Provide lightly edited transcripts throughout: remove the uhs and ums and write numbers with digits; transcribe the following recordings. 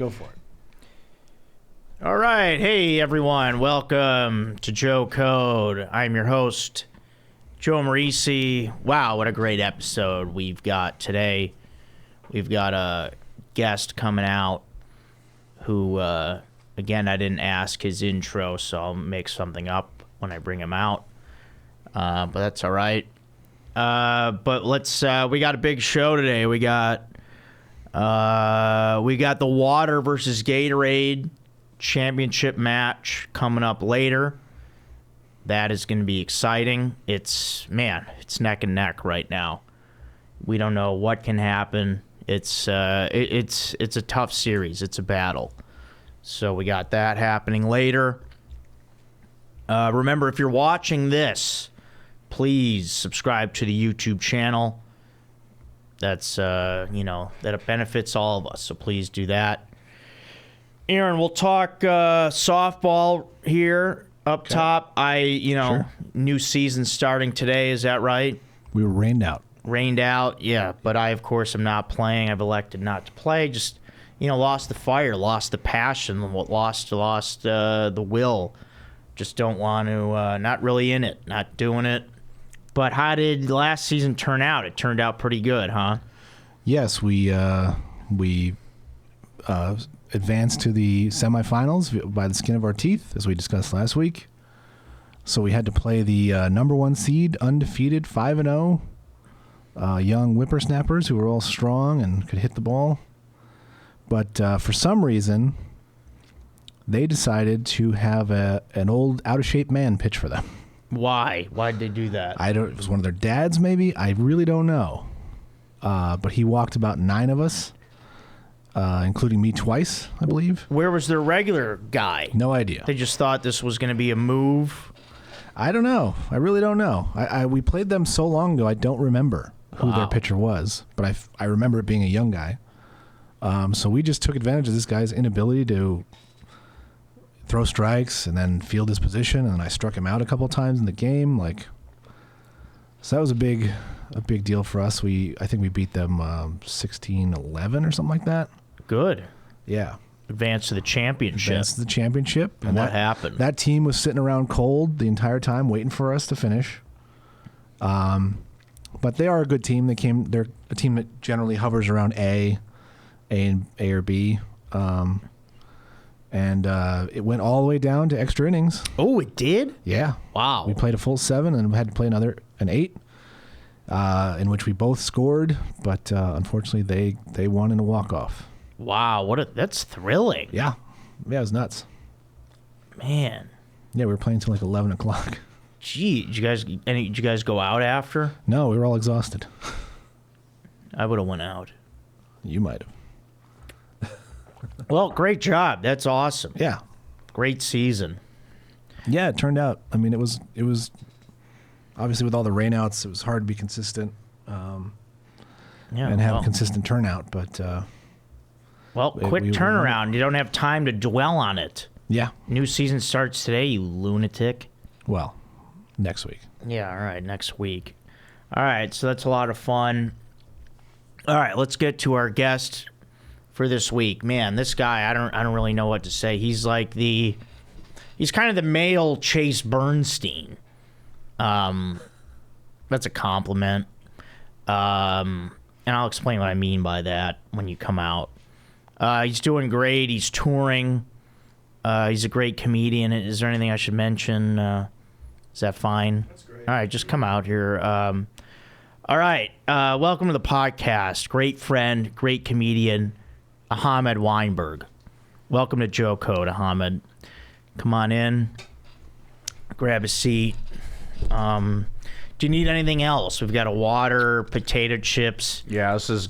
Go for it. All right. Hey, everyone. Welcome to Joe Code. I'm your host, Joe Marrese. Wow, what a great episode we've got today. We've got a guest coming out who, again, I didn't ask his intro, so I'll make something up when I bring him out. But that's all right. But let's, we got a big show today. We got the water versus Gatorade championship match coming up later. That is going to be exciting. It's neck and neck right now. We don't know what can happen. It's a tough series. It's a battle. So we got that happening later. Remember, if you're watching this, please subscribe to the YouTube channel. That's that benefits all of us. So please do that. Aaron, we'll talk softball here up top. Sure. New season starting today. Is that right? We were rained out. Rained out, yeah. But I, of course, am not playing. I've elected not to play. Just, lost the fire, lost the passion, lost the will. Just don't want to, not really in it, not doing it. But how did last season turn out? It turned out pretty good, huh? Yes, we advanced to the semifinals by the skin of our teeth, as we discussed last week. So we had to play the number one seed, undefeated, 5-0, young whippersnappers who were all strong and could hit the ball. But for some reason, they decided to have an old, out-of-shape man pitch for them. Why? Why did they do that? It was one of their dads, maybe? I really don't know. But he walked about 9 of us. Including me twice, I believe. Where was their regular guy? No idea. They just thought this was going to be a move? I don't know. I really don't know. We played them so long ago, I don't remember who their pitcher was. But I remember it being a young guy. So we just took advantage of this guy's inability to throw strikes and then field his position. And then I struck him out a couple times in the game. So that was a big deal for us. I think we beat them 16-11 or something like that. Good. Yeah. Advanced to the championship. And what happened? That team was sitting around cold the entire time waiting for us to finish. But they are a good team. They're a team that generally hovers around A or B. And it went all the way down to extra innings. Oh, it did? Yeah. Wow. We played a full 7 and had to play an 8. In which we both scored, but unfortunately they won in a walk-off. Wow, that's thrilling. Yeah, it was nuts. Man. Yeah, we were playing until 11 o'clock. Gee, did you guys go out after? No, we were all exhausted. I would have went out. You might have. Well, great job. That's awesome. Yeah. Great season. Yeah, it turned out. I mean, it was obviously with all the rainouts, it was hard to be consistent and have a consistent turnout. But quick turnaround. You don't have time to dwell on it. Yeah. New season starts today, you lunatic. Well, next week. Yeah, all right, next week. All right, so that's a lot of fun. All right, let's get to our guest for this week. Man, this guy, I don't really know what to say. He's he's kind of the male Chase Bernstein. That's a compliment. And I'll explain what I mean by that when you come out. He's doing great. He's touring. He's a great comedian. Is there anything I should mention? Is that fine? That's great. All right, just come out here. All right. Welcome to the podcast. Great friend, great comedian, Ahamed Weinberg. Welcome to Joe Code, Ahamed. Come on in. Grab a seat. Do you need anything else? We've got a water, potato chips. Yeah, Some,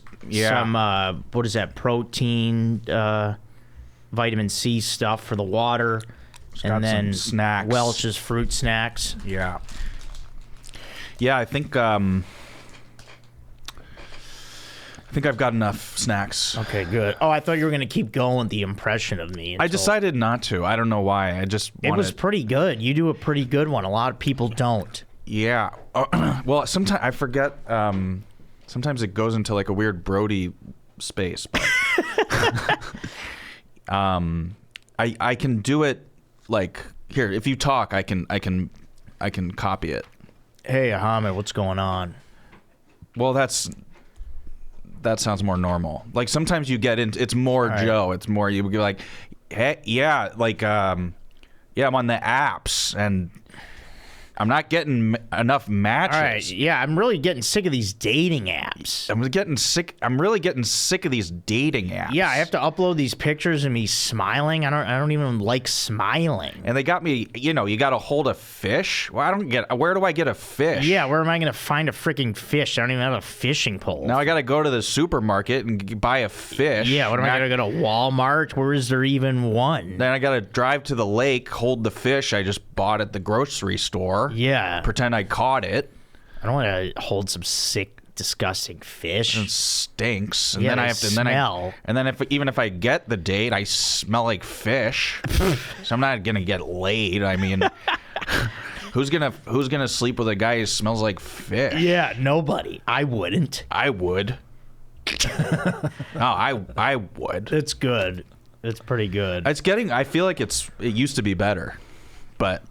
what is that, protein, vitamin C stuff for the water. And then some snacks. Welch's fruit snacks. Yeah. Yeah, I think I've got enough snacks. Okay, good. Oh, I thought you were going to keep going with the impression of me. I decided not to. I don't know why. I just wanted... It was pretty good. You do a pretty good one. A lot of people don't. Yeah. Well, sometimes I forget. Sometimes it goes into like a weird Brody space. But I can do it like here. If you talk, I can copy it. Hey, Ahamed, what's going on? Well, that sounds more normal. Like sometimes you get into it's more right. Joe. It's more you would be like, hey, yeah, like yeah, I'm on the apps and I'm not getting enough matches. All right, yeah, I'm really getting sick of these dating apps. I'm really getting sick of these dating apps. Yeah, I have to upload these pictures of me smiling. I don't even like smiling. And they got me, you got to hold a fish. Well, where do I get a fish? Yeah, where am I going to find a freaking fish? I don't even have a fishing pole. Now I got to go to the supermarket and buy a fish. Yeah, what am I going to go to Walmart? Where is there even one? Then I got to drive to the lake, hold the fish I just bought at the grocery store. Yeah. Pretend I caught it. I don't want to hold some sick, disgusting fish. It stinks. And Yeah, then I they have to smell. and then even if I get the date, I smell like fish. So I'm not gonna get laid. I mean, who's gonna sleep with a guy who smells like fish? Yeah, nobody. I wouldn't. I would. No, I would. It's good. It's pretty good. I feel like it used to be better, but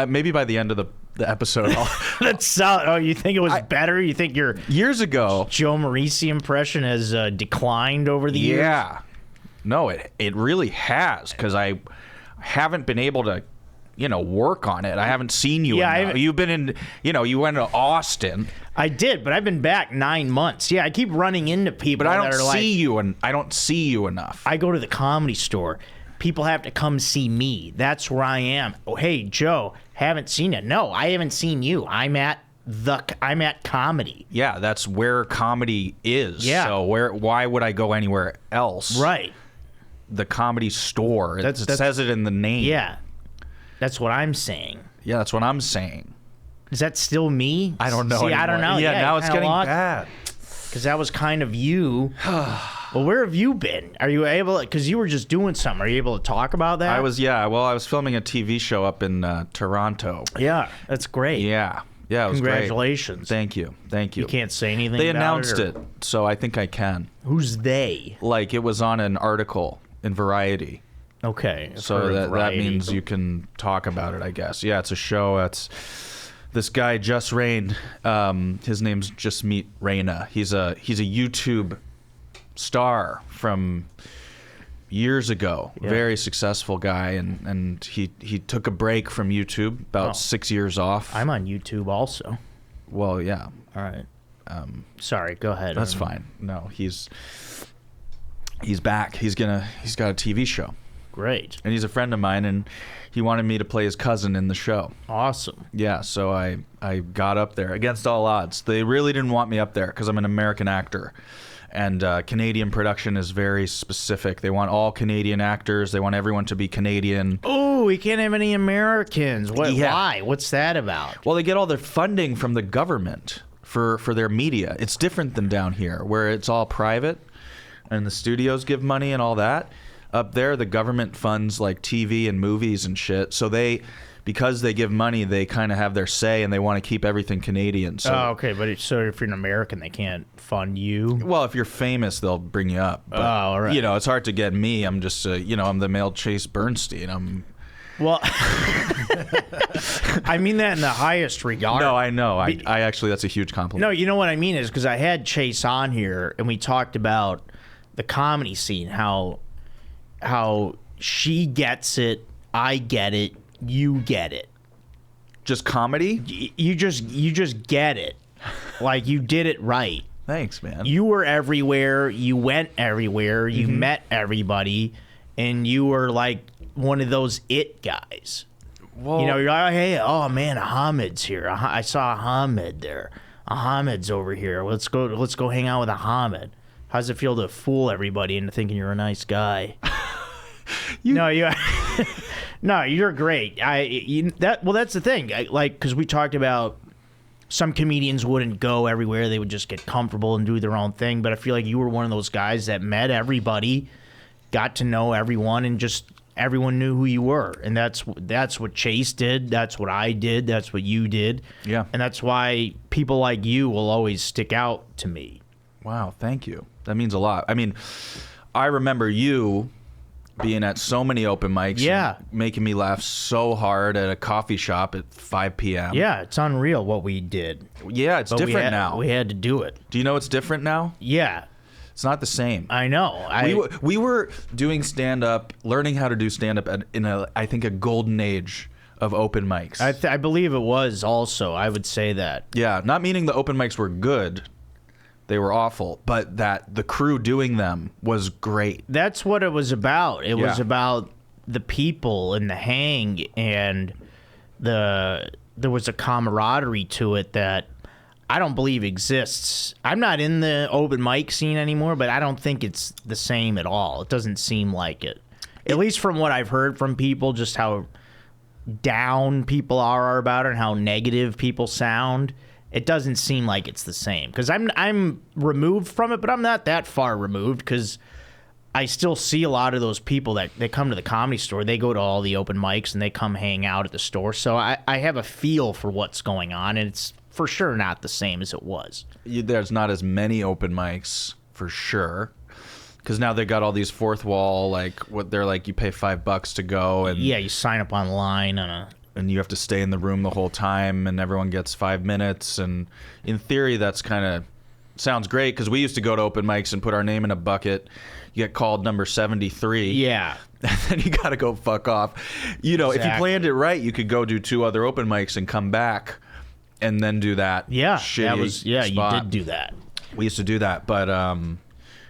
maybe by the end of the episode, Oh, you think it was better? You think your years ago Joe Marrese impression has declined over the years? Yeah. No, it really has, because I haven't been able to, work on it. I haven't seen you. Yeah, You've been in, you went to Austin. I did, but I've been back 9 months. Yeah, I keep running into people But I that don't are like, see you, and I don't see you enough. I go to the Comedy Store. People have to come see me. That's where I am. Oh, hey, Joe, haven't seen it. No, I haven't seen you. I'm at comedy. Yeah, that's where comedy is. Yeah. So why would I go anywhere else? Right. The Comedy Store. It That's- says it in the name. Yeah. That's what I'm saying. Yeah, that's what I'm saying. Is that still me? I don't know. See, I don't anymore. know. Yeah, now it's getting bad. Because that was kind of you. Well, where have you been? Are you able? Because you were just doing something. Are you able to talk about that? I was filming a TV show up in Toronto. Yeah, that's great. Yeah, it was Congratulations. great. Thank you. You can't say anything. They about announced or- it, so I think I can. Who's they? Like, it was on an article in Variety, Okay. I've so heard of that Variety. means you can talk about it, I guess. Yeah, it's a show. It's this guy Just Rain. His name's Just Meet Raina. He's a YouTube star from years ago. Yeah. Very successful guy, and he took a break from YouTube, about 6 years off. I'm on YouTube also. Well, yeah, All right. Sorry. Go ahead. that's fine. No, he's back. He's got a TV show, Great. and he's a friend of mine, and he wanted me to play his cousin in the show. Awesome. Yeah, so I got up there against all odds. They really didn't want me up there because I'm an American actor. And Canadian production is very specific. They want all Canadian actors. They want everyone to be Canadian. Oh, we can't have any Americans. What? Yeah. Why? What's that about? Well, they get all their funding from the government for their media. It's different than down here, where it's all private, and the studios give money and all that. Up there, the government funds like TV and movies and shit. So because they give money, they kind of have their say, and they want to keep everything Canadian. So, Oh, okay. But so if you're an American, they can't fund you. well, if you're famous, they'll bring you up. But, all right. It's hard to get me. I'm just, I'm the male Chase Bernstein. Well, I mean that in the highest regard. No, I know. I actually, that's a huge compliment. No, you know what I mean is because I had Chase on here and we talked about the comedy scene, how she gets it, I get it, you get it. Just comedy? You just get it. Like you did it right. Thanks, man. You were everywhere, you went everywhere, you met everybody, and you were like one of those it guys. Well, You're like, hey, oh man, Ahmed's here. I saw Ahamed there. Ahmed's over here. Let's go hang out with Ahamed. How's it feel to fool everybody into thinking you're a nice guy? No, you're great. That's the thing. Because we talked about some comedians wouldn't go everywhere; they would just get comfortable and do their own thing. But I feel like you were one of those guys that met everybody, got to know everyone, and just everyone knew who you were. And that's what Chase did. That's what I did. That's what you did. Yeah. And that's why people like you will always stick out to me. Wow, thank you. That means a lot. I mean, I remember you being at so many open mics. Yeah. And making me laugh so hard at a coffee shop at 5 p.m. Yeah, it's unreal what we did. Yeah, it's But different now. We had to do it. Do you know it's different now? Yeah, It's not the same. I know. We were doing stand-up, learning how to do stand-up in I think a golden age of open mics. I believe it was also. I would say that. Yeah, not meaning the open mics were good. They were awful, but that the crew doing them was great. That's what it was about. It was Yeah. about the people and the hang, and there was a camaraderie to it that I don't believe exists. I'm not in the open mic scene anymore, but I don't think it's the same at all. It doesn't seem like it. At least from what I've heard from people, just how down people are about it and how negative people sound. It doesn't seem like it's the same. Because I'm removed from it, but I'm not that far removed because I still see a lot of those people that they come to the Comedy Store. They go to all the open mics and they come hang out at the store. So I have a feel for what's going on, and it's for sure not the same as it was. There's not as many open mics for sure, because now they got all these fourth wall, like what they're like. You pay $5 to go, and Yeah, you sign up online and you have to stay in the room the whole time, and everyone gets 5 minutes. And in theory, that's kind of sounds great, because we used to go to open mics and put our name in a bucket. You get called number 73. Yeah. And then you got to go fuck off. You know, if you Exactly. planned it right, you could go do 2 other open mics and come back and then do that. Yeah, shitty spot. you did do that. We used to do that, but I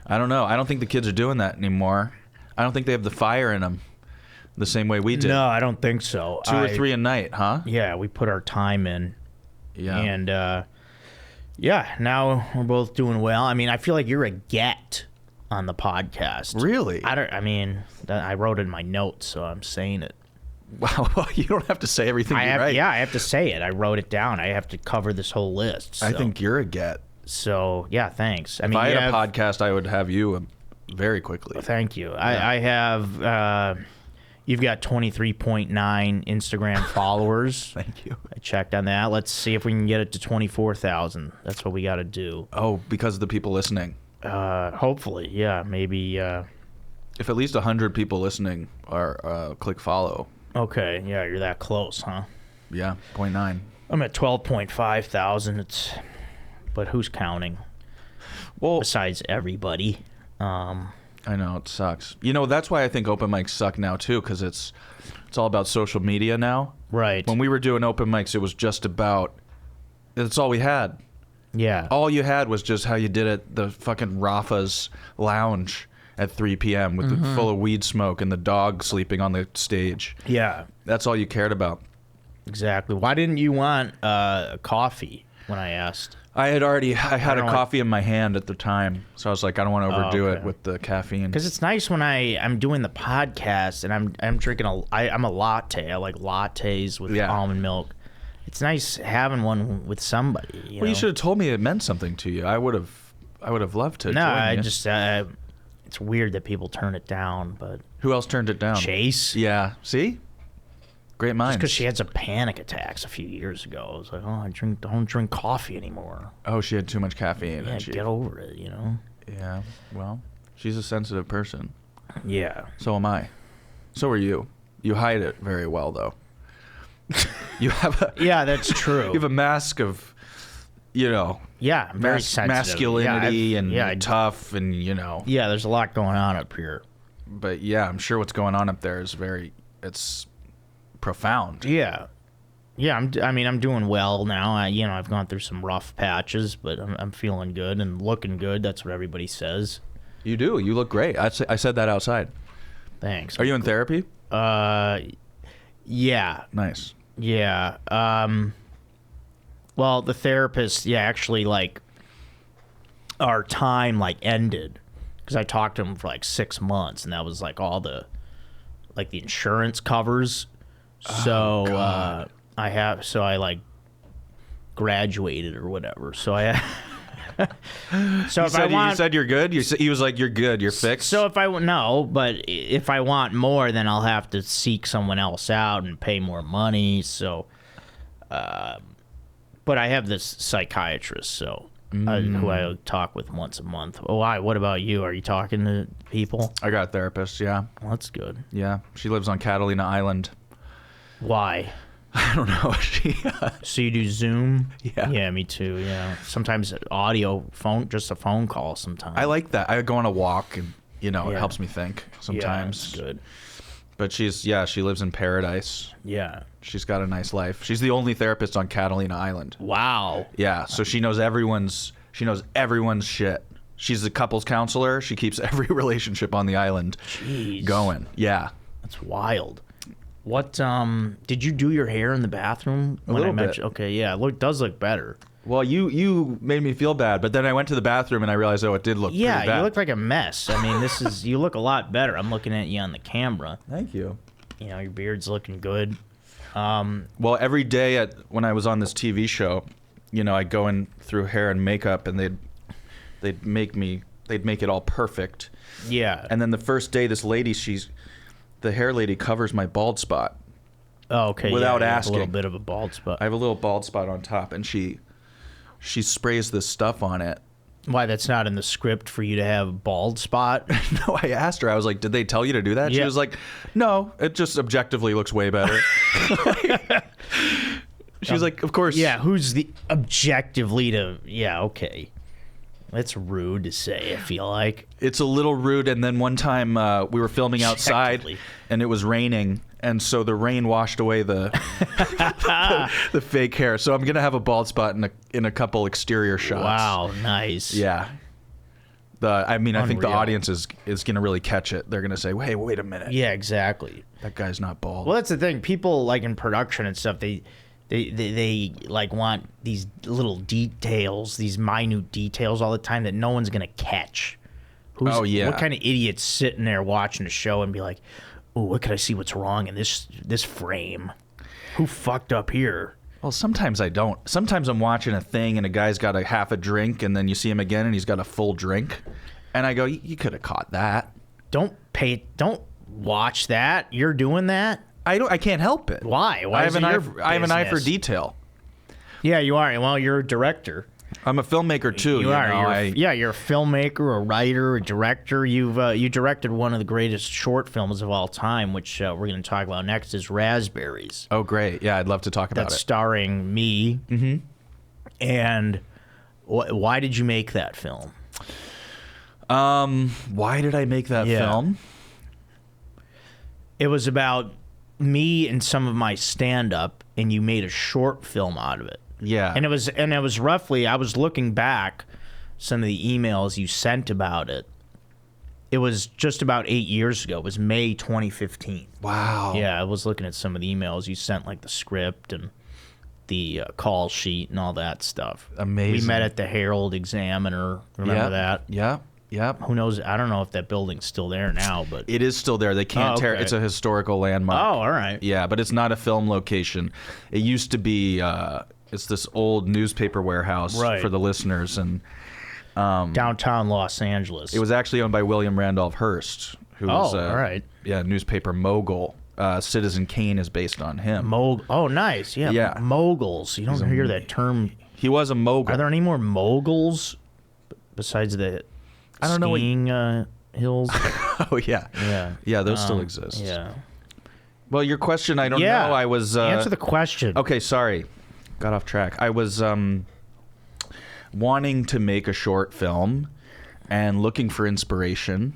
don't know. I don't think the kids are doing that anymore. I don't think they have the fire in them the same way we did. No, I don't think so. 2 or 3 a night, huh? Yeah, we put our time in. Yeah. And, yeah, now we're both doing well. I mean, I feel like you're a get on the podcast. Really? I wrote it in my notes, so I'm saying it. Wow, you don't have to say everything you write. Yeah, I have to say it. I wrote it down. I have to cover this whole list. So. I think you're a get. So, yeah, thanks. If I had a podcast, I would have you very quickly. Thank you. I have... You've got 23.9 Instagram followers. Thank you. I checked on that. Let's see if we can get it to 24,000. That's what we got to do. Oh, because of the people listening. Hopefully, yeah, maybe. If at least 100 people listening are click follow. Okay, yeah, you're that close, huh? Yeah, 0.9. I'm at 12.5 thousand. But who's counting? Well, Besides everybody. I know, it sucks. You know, that's why I think open mics suck now too, because it's all about social media now. Right. When we were doing open mics, it was just about, that's all we had. Yeah. All you had was just how you did it, the fucking Rafa's lounge at 3 p.m. with the, full of weed smoke and the dog sleeping on the stage. Yeah, That's all you cared about. exactly. Why didn't you want a coffee when I asked? I had a don't coffee in my hand at the time, so I was like, I don't want to overdo okay. it with the caffeine. Because it's nice when I'm doing the podcast and I'm drinking I'm a latte. I like lattes with almond milk. It's nice having one with somebody. You know? You should have told me it meant something to you. I would have loved to. No, join I you. just it's weird that people turn it down. But Who else turned it down? Chase, Yeah. See? Great minds. because she had some panic attacks a few years ago. I was like, oh, don't drink coffee anymore. Oh, she had too much caffeine. Yeah, and she, get over it. You know. Yeah. Well, she's a sensitive person. Yeah. So am I. So are you. You hide it very well, though. You have a Yeah, that's true. you have a mask of, yeah, I'm very sensitive. masculinity and yeah, tough and yeah, there's a lot going on up here. But yeah, I'm sure what's going on up there is it's profound. Yeah. Yeah, I'm doing well now. I've gone through some rough patches, but I'm feeling good and looking good. That's what everybody says. You do. You look great. I said that outside. Thanks. Are you in therapy? Yeah. Nice. Yeah. Well, the therapist, actually, like, our time, like, ended. Because I talked to him for, like, 6 months, and that was, like, all the, like, the insurance covers. So, God. I, like, graduated or whatever. So I... So You said you're good? He was like, you're good, you're fixed? So if if I want more, then I'll have to seek someone else out and pay more money. So, but I have this psychiatrist, so who I talk with once a month. Oh, why? What about you? Are you talking to people? I got a therapist, yeah. Well, that's good. Yeah. She lives on Catalina Island. Why? I don't know. So you do Zoom? Yeah. Yeah, me too. Yeah. Sometimes audio, just a phone call sometimes. I like that. I go on a walk and, it Yeah. helps me think sometimes. Yeah, that's good. But she lives in paradise. Yeah. She's got a nice life. She's the only therapist on Catalina Island. Wow. Yeah, so she knows everyone's shit. She's a couples counselor. She keeps every relationship on the island going. Yeah. That's wild. What did you do your hair in the bathroom A little bit. Okay, yeah, it does look better. Well, you made me feel bad, but then I went to the bathroom and I realized, it did look pretty bad. Yeah, you look like a mess. I mean, you look a lot better. I'm looking at you on the camera. Thank you. Your beard's looking good. Well, every day when I was on this TV show, I'd go in through hair and makeup, and they'd make it all perfect. Yeah. And then the first day, this lady, the hair lady covers my bald spot. Oh, okay. Without you have asking. a little bit of a bald spot. I have a little bald spot on top, and she sprays this stuff on it. Why, that's not in the script for you to have a bald spot? No, I asked her. I was like, did they tell you to do that? Yeah. She was like, no, it just objectively looks way better. She was like, of course. Yeah, who's the objectively to... Yeah, okay. That's rude to say, I feel like. It's a little rude. And then one time we were filming outside, Objectively. and it was raining. And so the rain washed away the the fake hair. So I'm going to have a bald spot in a couple exterior shots. Wow, nice. Yeah. I think the Unreal. audience is going to really catch it. They're going to say, hey, wait a minute. Yeah, exactly. That guy's not bald. Well, that's the thing. People, like, in production and stuff, they like want these little details, these minute details all the time that no one's gonna catch. Oh, yeah. What kind of idiot's sitting there watching a show and be like, "Oh, what could I see? What's wrong in this frame? Who fucked up here?" Well, sometimes I don't. Sometimes I'm watching a thing and a guy's got a half a drink, and then you see him again and he's got a full drink, and I go, "You could have caught that." Don't watch that. You're doing that. I can't help it. Why? I have an eye for business? detail. Yeah, you are. Well, you're a director. I'm a filmmaker too. You are. You're a filmmaker, a writer, a director. You directed one of the greatest short films of all time, which we're going to talk about next, is Rasberries. Oh, great. Yeah, I'd love to talk about That's it. starring me. Mm-hmm. And why did you make that film? Why did I make that film? It was about me and some of my stand-up, and you made a short film out of it. Yeah. And it was roughly, I was looking back some of the emails you sent about it. It was just about 8 years ago. It was May 2015. Wow. Yeah, I was looking at some of the emails you sent, like the script and the call sheet and all that stuff. Amazing. We met at the Herald Examiner. Remember that? Yeah. Yeah. Who knows? I don't know if that building's still there now, but It is still there. They can't tear it. okay. It's a historical landmark. Oh, all right. Yeah, but it's not a film location. It used to be, it's this old newspaper warehouse Right. for the listeners. And Downtown Los Angeles. it was actually owned by William Randolph Hearst, who was all right. newspaper mogul. Citizen Kane is based on him. Oh, nice. Yeah. Yeah. Moguls. You don't hear that term. He was a mogul. Are there any more moguls besides the I don't know what- skiing hills? Oh, yeah. Yeah. Yeah, those still exist. Yeah. Well, your question, I don't Yeah. know. I was... Answer the question. Okay, sorry. Got off track. I was wanting to make a short film and looking for inspiration.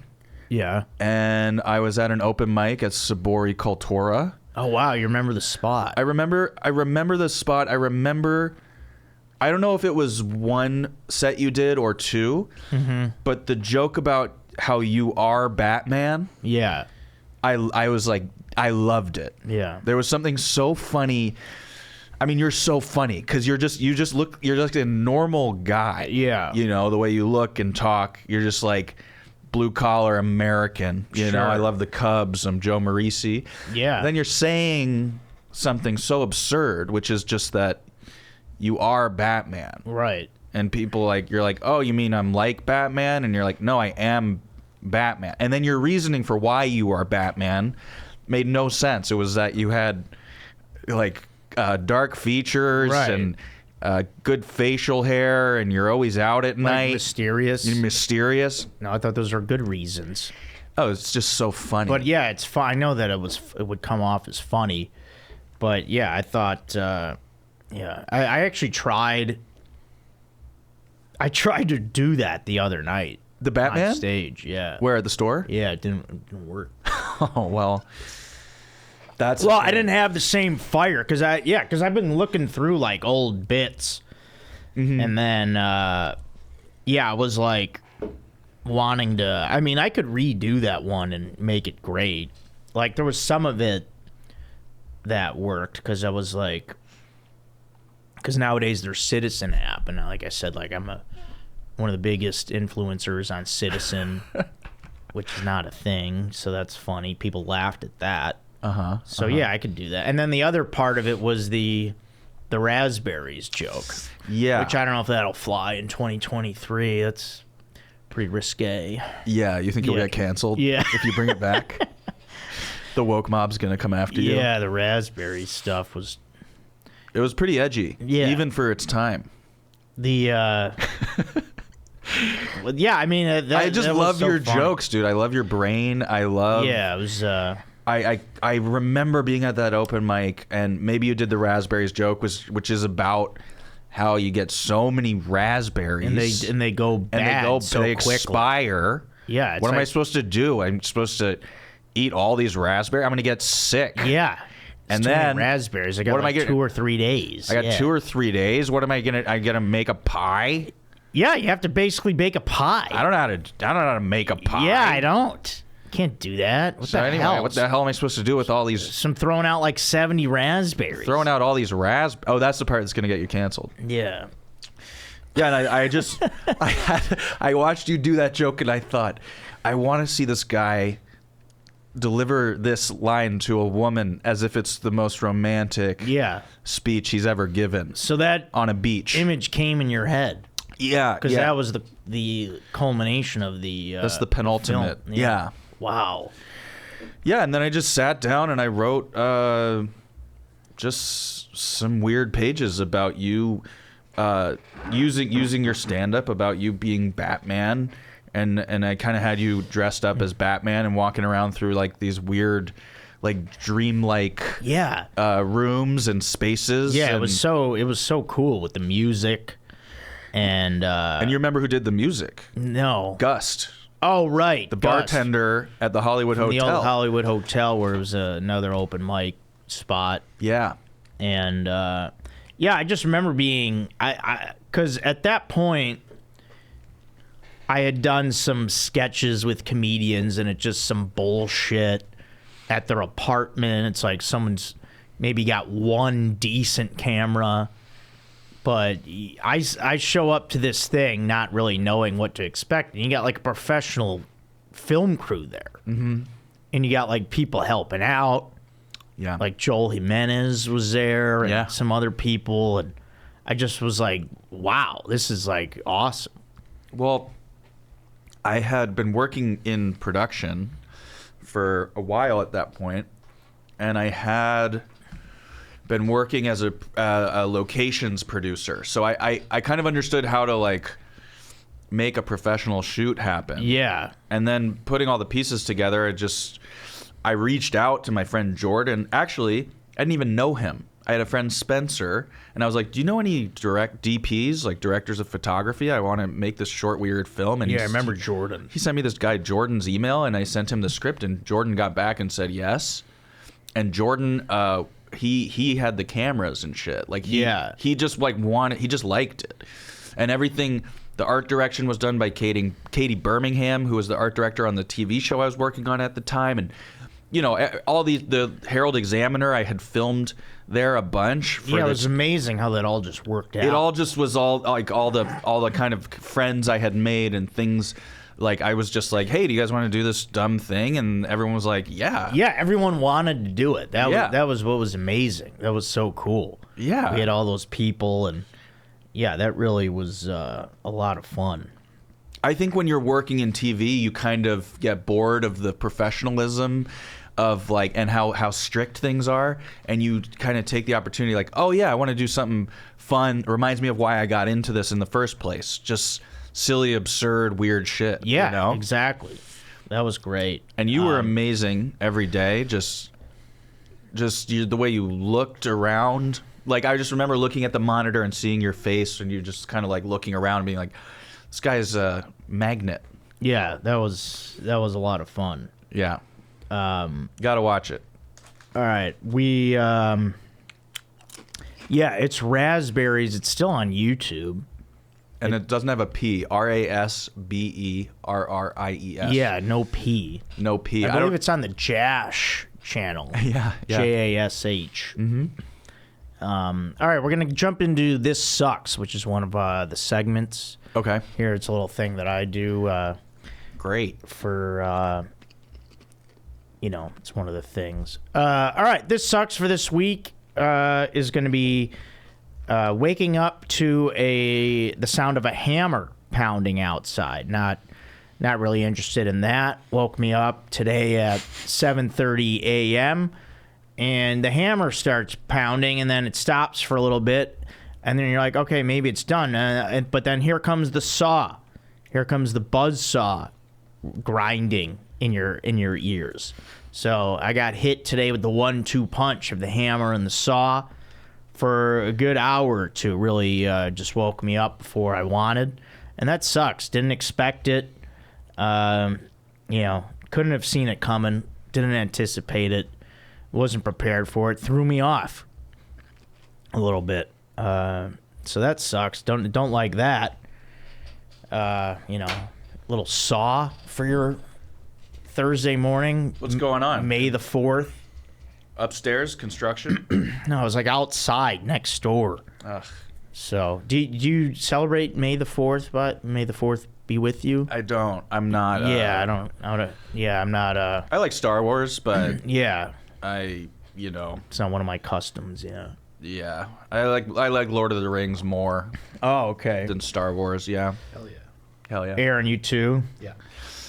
Yeah. And I was at an open mic at Sabori Cultura. Oh, wow. You remember the spot. I remember the spot. I don't know if it was one set you did or two, but the joke about how you are Batman, Yeah. I was like, I loved it. Yeah. There was something so funny. I mean, you're so funny because you're just a normal guy. Yeah. You know, the way you look and talk, you're just like blue collar American. You know, Sure. I love the Cubs. I'm Joe Marrese. Yeah. Then you're saying something so absurd, which is just that you are Batman. Right. And people you're like, oh, you mean I'm like Batman? And you're like, no, I am Batman. And then your reasoning for why you are Batman made no sense. It was that you had dark features Right. and good facial hair, and you're always out at night. Mysterious. You're mysterious. No, I thought those were good reasons. Oh, it's just so funny. But yeah, it's fun. I know that it would come off as funny, but yeah, I thought, I actually tried. I tried to do that the other night. The Batman? On stage, yeah. Where, at the store? Yeah, it didn't work. Oh, well. Well, I didn't have the same fire because I've been looking through like old bits, and then I was like wanting to. I mean, I could redo that one and make it great. Like there was some of it that worked because I was like, because nowadays there's Citizen app, and like I said, like I'm one of the biggest influencers on Citizen, which is not a thing, so that's funny. People laughed at that. So yeah, I could do that. And then the other part of it was the Rasberries joke. Yeah. Which I don't know if that'll fly in 2023. That's pretty risque. Yeah, you think you'll get canceled? Yeah. If you bring it back? The woke mob's gonna come after you. Yeah, the Rasberries stuff was. It was pretty edgy. Yeah. Even for its time. Well, yeah, I mean, I just love your jokes, dude. I love your brain. I love. Yeah, it was. I remember being at that open mic, and maybe you did the Rasberries joke, which is about how you get so many raspberries and they go bad so they quickly. expire. Yeah. What am I supposed to do? I'm supposed to eat all these raspberries? I'm going to get sick. Yeah. And too many then raspberries. I got what am I getting? 2 or 3 days. I got 2 or 3 days. What am I gonna? I'm gonna make a pie. Yeah, you have to basically bake a pie. I don't know how to make a pie. Yeah, I don't. Can't do that. What So the anyway, hell? what the hell am I supposed to do with all these? So I'm throwing out like 70 raspberries. Throwing out all these Oh, that's the part that's gonna get you canceled. Yeah. Yeah, and I just I watched you do that joke, and I thought, I want to see this guy deliver this line to a woman as if it's the most romantic speech he's ever given. So that on a beach image came in your head. Yeah, because that was the culmination of the. That's the penultimate. Film. Yeah. Wow. Yeah, and then I just sat down and I wrote just some weird pages about you using your stand-up, about you being Batman, and I kind of had you dressed up as Batman and walking around through like these weird, like dreamlike rooms and spaces. Yeah, it was so cool with the music, and you remember who did the music? No, Gust. Oh, right. The bartender at the Hollywood Hotel. The old Hollywood Hotel, where it was another open mic spot. Yeah. And, I just remember being... Because at that point, I had done some sketches with comedians, and it's just some bullshit at their apartment. It's like someone's maybe got one decent camera. But I show up to this thing not really knowing what to expect. And you got like a professional film crew there. Mm-hmm. And you got like people helping out. Yeah. Like Joel Jimenez was there and some other people. And I just was like, wow, this is like awesome. Well, I had been working in production for a while at that point. And I had been working as a locations producer, so I kind of understood how to like make a professional shoot happen. Yeah. And then putting all the pieces together, I reached out to my friend Jordan. Actually, I didn't even know him. I had a friend Spencer, and I was like, "Do you know any direct DPs, like directors of photography? I want to make this short, weird film." And I remember Jordan. He sent me this guy Jordan's email, and I sent him the script, and Jordan got back and said yes. And Jordan, he had the cameras and shit. Like he just like he just liked it, and everything. The art direction was done by Katie Birmingham, who was the art director on the TV show I was working on at the time, and all the Herald Examiner I had filmed there a bunch. It was amazing how that all just worked out. It all just was all the kind of friends I had made and things. Like, I was just like, hey, do you guys want to do this dumb thing? And everyone was like, yeah. Yeah, everyone wanted to do it. That was what was amazing. That was so cool. Yeah. We had all those people, and that really was a lot of fun. I think when you're working in TV, you kind of get bored of the professionalism of like, and how strict things are, and you kind of take the opportunity like, oh yeah, I want to do something fun. It reminds me of why I got into this in the first place. Just silly, absurd, weird shit. Yeah, you know? exactly. That was great. And you were amazing every day. Just the way you looked around. Like, I just remember looking at the monitor and seeing your face, and you just kind of like looking around and being like, this guy's a magnet. Yeah, that was a lot of fun. Yeah. Gotta watch it. All right, yeah, it's Rasberries. It's still on YouTube. And it doesn't have a P. Rasberries. Yeah, no P. No P. I believe it's on the Jash channel. Yeah. Jash. Mm-hmm. All right, we're going to jump into This Sucks, which is one of the segments. Okay. Here, it's a little thing that I do. Great. For, it's one of the things. All right, This Sucks for this week is going to be waking up to the sound of a hammer pounding outside. Not really interested in that. Woke me up today at 7:30 a.m., and the hammer starts pounding, and then it stops for a little bit, and then you're like, okay, maybe it's done. But then here comes the saw. Here comes the buzz saw grinding in your ears. So I got hit today with the 1-2 punch of the hammer and the saw for a good hour or two. Really just woke me up before I wanted, and that sucks. Didn't expect it. Couldn't have seen it coming. Didn't anticipate it. Wasn't prepared for it. Threw me off a little bit. So that sucks. Don't like that. Little saw for your Thursday morning. What's going on? May the 4th. Upstairs, construction? No, it was like outside next door. Ugh. So, do you celebrate May the 4th? But May the 4th be with you? I don't. I'm not. I'm not. I like Star Wars, but Yeah, it's not one of my customs. Yeah. Yeah, I like Lord of the Rings more Oh, okay. than Star Wars. Yeah. Hell yeah. Aaron, you too? Yeah.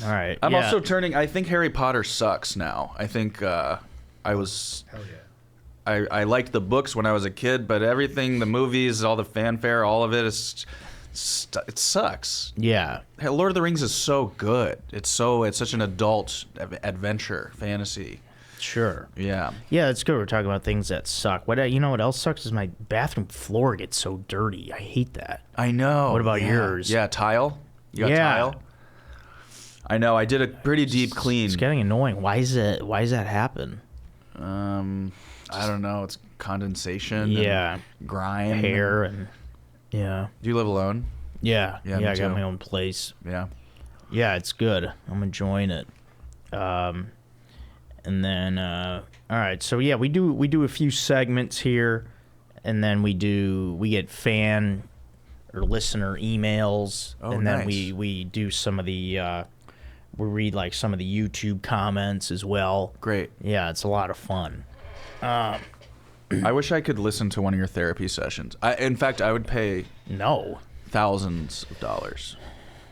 All right. I'm yeah. also turning. I think Harry Potter sucks now. I think I was. Hell yeah. I liked the books when I was a kid, but everything, the movies, all the fanfare, all of it it sucks. Yeah. Hey, Lord of the Rings is so good. It's such an adult adventure fantasy. Sure. Yeah. Yeah, it's good. We're talking about things that suck. What else sucks is my bathroom floor gets so dirty. I hate that. I know. What about yours? Yeah, tile. You got tile? I know. I did a pretty deep clean. It's getting annoying. Why does that happen? I don't know. It's condensation. Yeah. And grime. Hair and yeah. Do you live alone? Yeah. Yeah, me I got too. my own place. Yeah. Yeah, it's good. I'm enjoying it. And then all right, so yeah, we do a few segments here, and then we get fan or listener emails, and then nice. we do some of the we read like some of the YouTube comments as well. Great. Yeah, it's a lot of fun. I wish I could listen to one of your therapy sessions. In fact, I would pay No. thousands of dollars.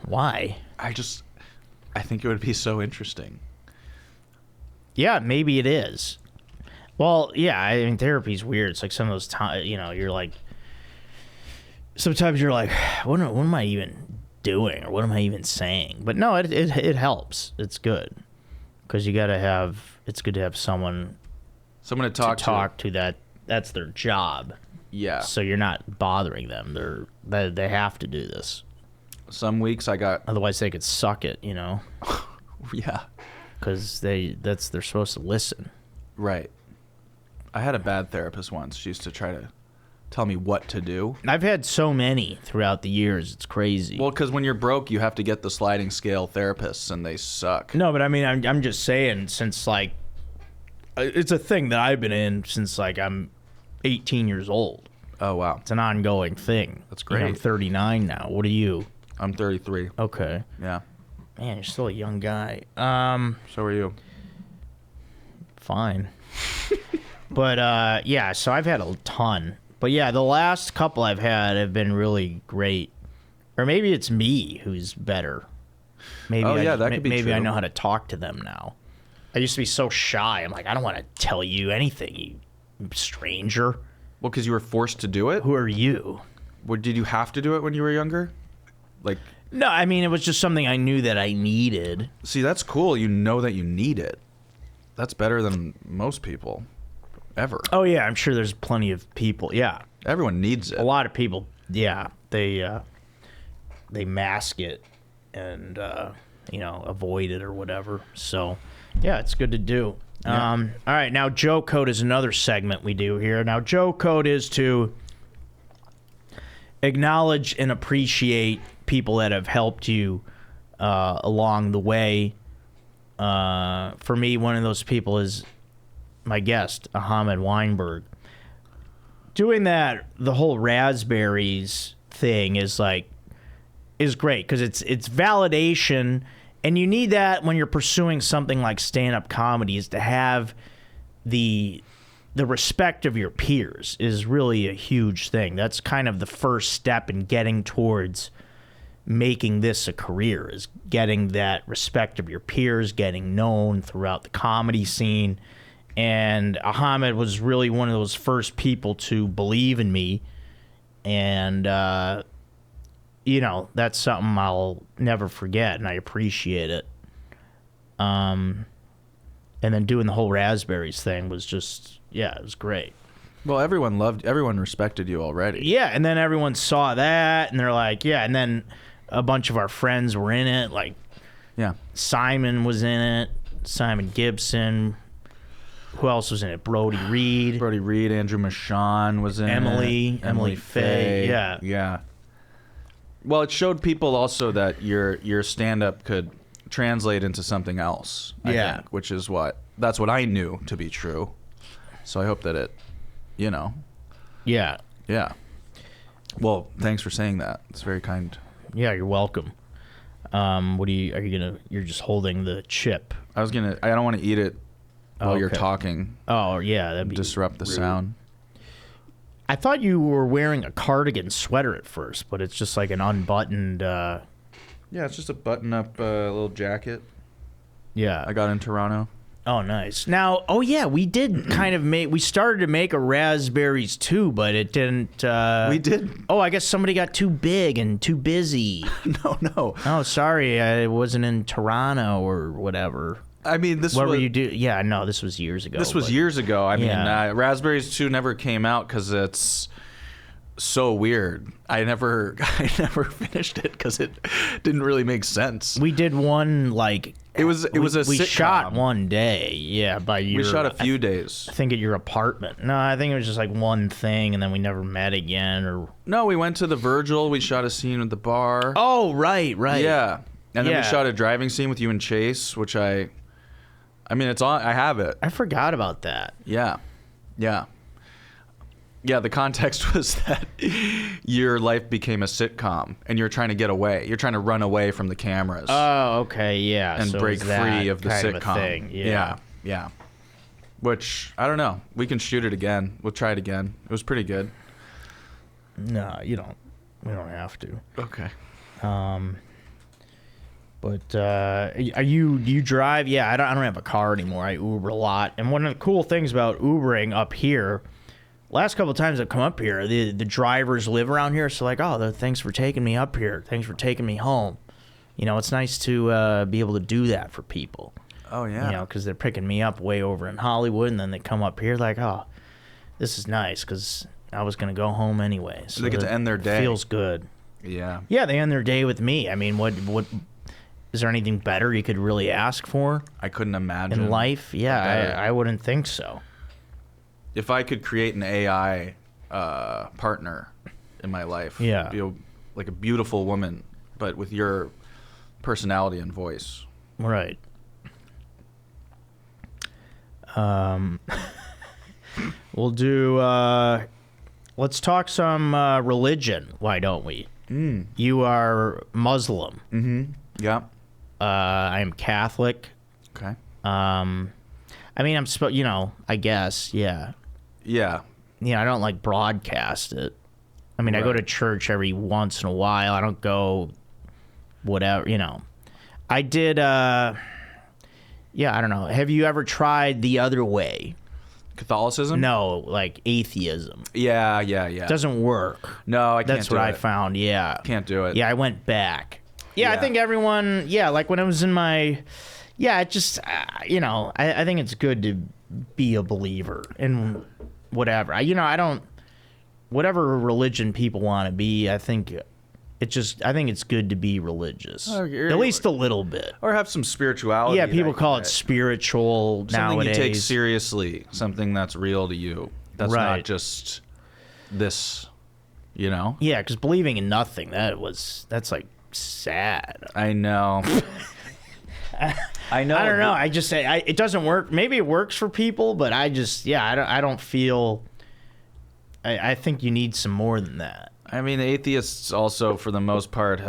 Why? I think it would be so interesting. Yeah, maybe it is. Well, yeah, I mean, therapy's weird. It's like some of those times, you're like, sometimes you're like, what am I even doing, or what am I even saying? But no, it helps. It's good because it's good to have someone to talk to. That's their job. Yeah. So you're not bothering them. They have to do this. Some weeks I got. Otherwise, they could suck it. Yeah. Because they're supposed to listen. Right. I had a bad therapist once. She used to try to tell me what to do. I've had so many throughout the years. It's crazy. Well, because when you're broke, you have to get the sliding scale therapists, and they suck. No, but I mean, I'm just saying, since like, it's a thing that I've been in since like I'm 18 years old. Oh, wow. It's an ongoing thing. That's great. I'm 39 now. What are you? I'm 33. Okay. Yeah. Man, you're still a young guy. So are you. Fine. But yeah, so I've had a ton. But yeah, the last couple I've had have been really great. Or maybe it's me who's better. Maybe that could be maybe I true. know how to talk to them now. I used to be so shy. I'm like, I don't want to tell you anything, you stranger. Well, because you were forced to do it? Who are you? Did you have to do it when you were younger? Like, No, I mean, it was just something I knew that I needed. see, that's cool. You know that you need it. That's better than most people ever. Oh, yeah, I'm sure there's plenty of people. Yeah. Everyone needs it. A lot of people, yeah, they mask it and, avoid it or whatever. So, yeah, it's good to do. Yeah. All right, now Joe Code is another segment we do here. Now, Joe Code is to acknowledge and appreciate people that have helped you along the way. For me, one of those people is my guest, Ahamed Weinberg. Doing that, the whole Rasberries thing is great because it's validation, and you need that when you're pursuing something like stand-up comedy, is to have the respect of your peers is really a huge thing. That's kind of the first step in getting towards making this a career, is getting that respect of your peers, getting known throughout the comedy scene. And Ahamed was really one of those first people to believe in me. And, that's something I'll never forget, and I appreciate it. And then doing the whole Rasberries thing was just, it was great. Well, everyone respected you already. Yeah, and then everyone saw that, and they're like, and then a bunch of our friends were in it. Like, Simon was in it, Simon Gibson. Who else was in it? Brody Reed, Andrew Michon was in it. Emily Faye. Yeah. Yeah. Well, it showed people also that your stand-up could translate into something else, I think, which is that's what I knew to be true. So I hope that it, Yeah. Yeah. Well, thanks for saying that. It's very kind. Yeah, you're welcome. You're just holding the chip. I don't want to eat it while you're talking. Oh, yeah, that'd be disrupt the rude. sound. I thought you were wearing a cardigan sweater at first, but it's just like an unbuttoned. Yeah, it's just a button-up little jacket. Yeah, I got in Toronto. Oh, nice. Now, we did kind of we started to make a Rasberries too, but it didn't. We did. Oh, I guess somebody got too big and too busy. No. Oh, sorry, I wasn't in Toronto or whatever. I mean, what were you doing? Yeah, no, this was years ago. This was years ago. I mean, Rasberries 2 never came out because it's so weird. I never finished it because it didn't really make sense. We did one it was a sitcom. We shot one day, by your. We shot a few days. I think at your apartment. No, I think it was just like one thing, and then we never met again. Or no, we went to the Virgil. We shot a scene at the bar. Oh, right. Yeah, and then we shot a driving scene with you and Chase, which I mean, it's on. I have it. I forgot about that. Yeah. The context was that your life became a sitcom, and you're trying to get away. You're trying to run away from the cameras. Oh, okay, yeah. And so break free of the sitcom. Of a thing. Yeah. Which I don't know. We can shoot it again. We'll try it again. It was pretty good. No, you don't. We don't have to. Okay. But do you drive? Yeah, I don't have a car anymore. I Uber a lot. And one of the cool things about Ubering up here, last couple of times I've come up here, the drivers live around here, so thanks for taking me up here. Thanks for taking me home. It's nice to be able to do that for people. Oh, yeah. Because they're picking me up way over in Hollywood, and then they come up here like, oh, this is nice, because I was going to go home anyway. So they get to end their day. Feels good. Yeah. Yeah, they end their day with me. I mean, what is there anything better you could really ask for? I couldn't imagine. In life? Yeah, I wouldn't think so. If I could create an AI partner in my life, be like a beautiful woman, but with your personality and voice. Right. We'll do. Let's talk some religion. Why don't we? You are Muslim. Mm-hmm. Yeah. I am Catholic. Okay. I mean, I guess, yeah. Yeah. Yeah, I don't broadcast it. I mean, I go to church every once in a while. I don't go whatever, I did, Yeah, I don't know. Have you ever tried the other way? Catholicism? No, like atheism. Yeah. It doesn't work. No, I can't That's do what it. I found, yeah. Can't do it. Yeah, I went back. Yeah, I Yeah. think everyone, like when I was in my, it just, I think it's good to be a believer in whatever. I don't, whatever religion people want to be, I think it's good to be religious. Oh, At least a little bit. Or have some spirituality. Yeah, people that- call it spiritual something nowadays. you take seriously, something that's real to you. That's Right. not just this, you know? Yeah, because believing in nothing, that's like sad. I know. I know. I don't know. I just say it doesn't work. Maybe it works for people, but I don't feel. I think you need some more than that. I mean, atheists also, for the most part,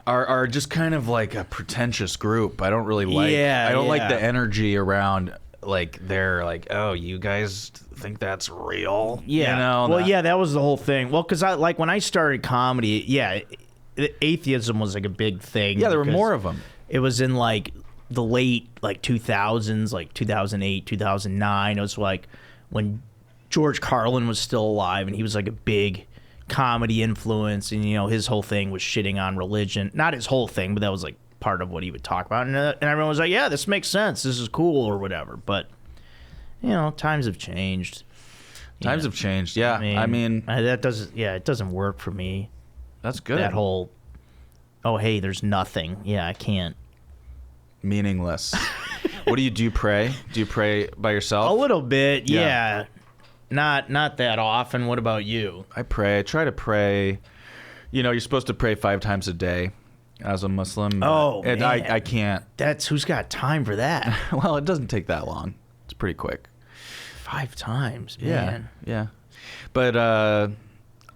are just kind of like a pretentious group. I don't really like. Yeah, I don't like yeah. the energy around. Like they're like, oh, you guys think that's real? Yeah. You know. Well, yeah, that was the whole thing. Well, because when I started comedy, atheism was like a big thing. Yeah, there were because more of them. It was in like the late 2000s, like 2008, 2009. It was like when George Carlin was still alive, and he was like a big comedy influence, and his whole thing was shitting on religion. Not his whole thing, but that was like part of what he would talk about, and everyone was like, yeah, this makes sense, this is cool or whatever. But times have changed. Times have changed. Yeah, I mean that doesn't. Yeah, it doesn't work for me. that's good. That whole, oh hey, there's nothing. Yeah, I can't. Meaningless. What do? You pray? Do you pray by yourself? A little bit, Yeah. yeah. Not that often. What about you? I pray. I try to pray. You're supposed to pray 5 times a day as a Muslim. Oh, and man. I can't. That's who's got time for that? Well, it doesn't take that long. It's pretty quick. 5 times, man. Yeah. But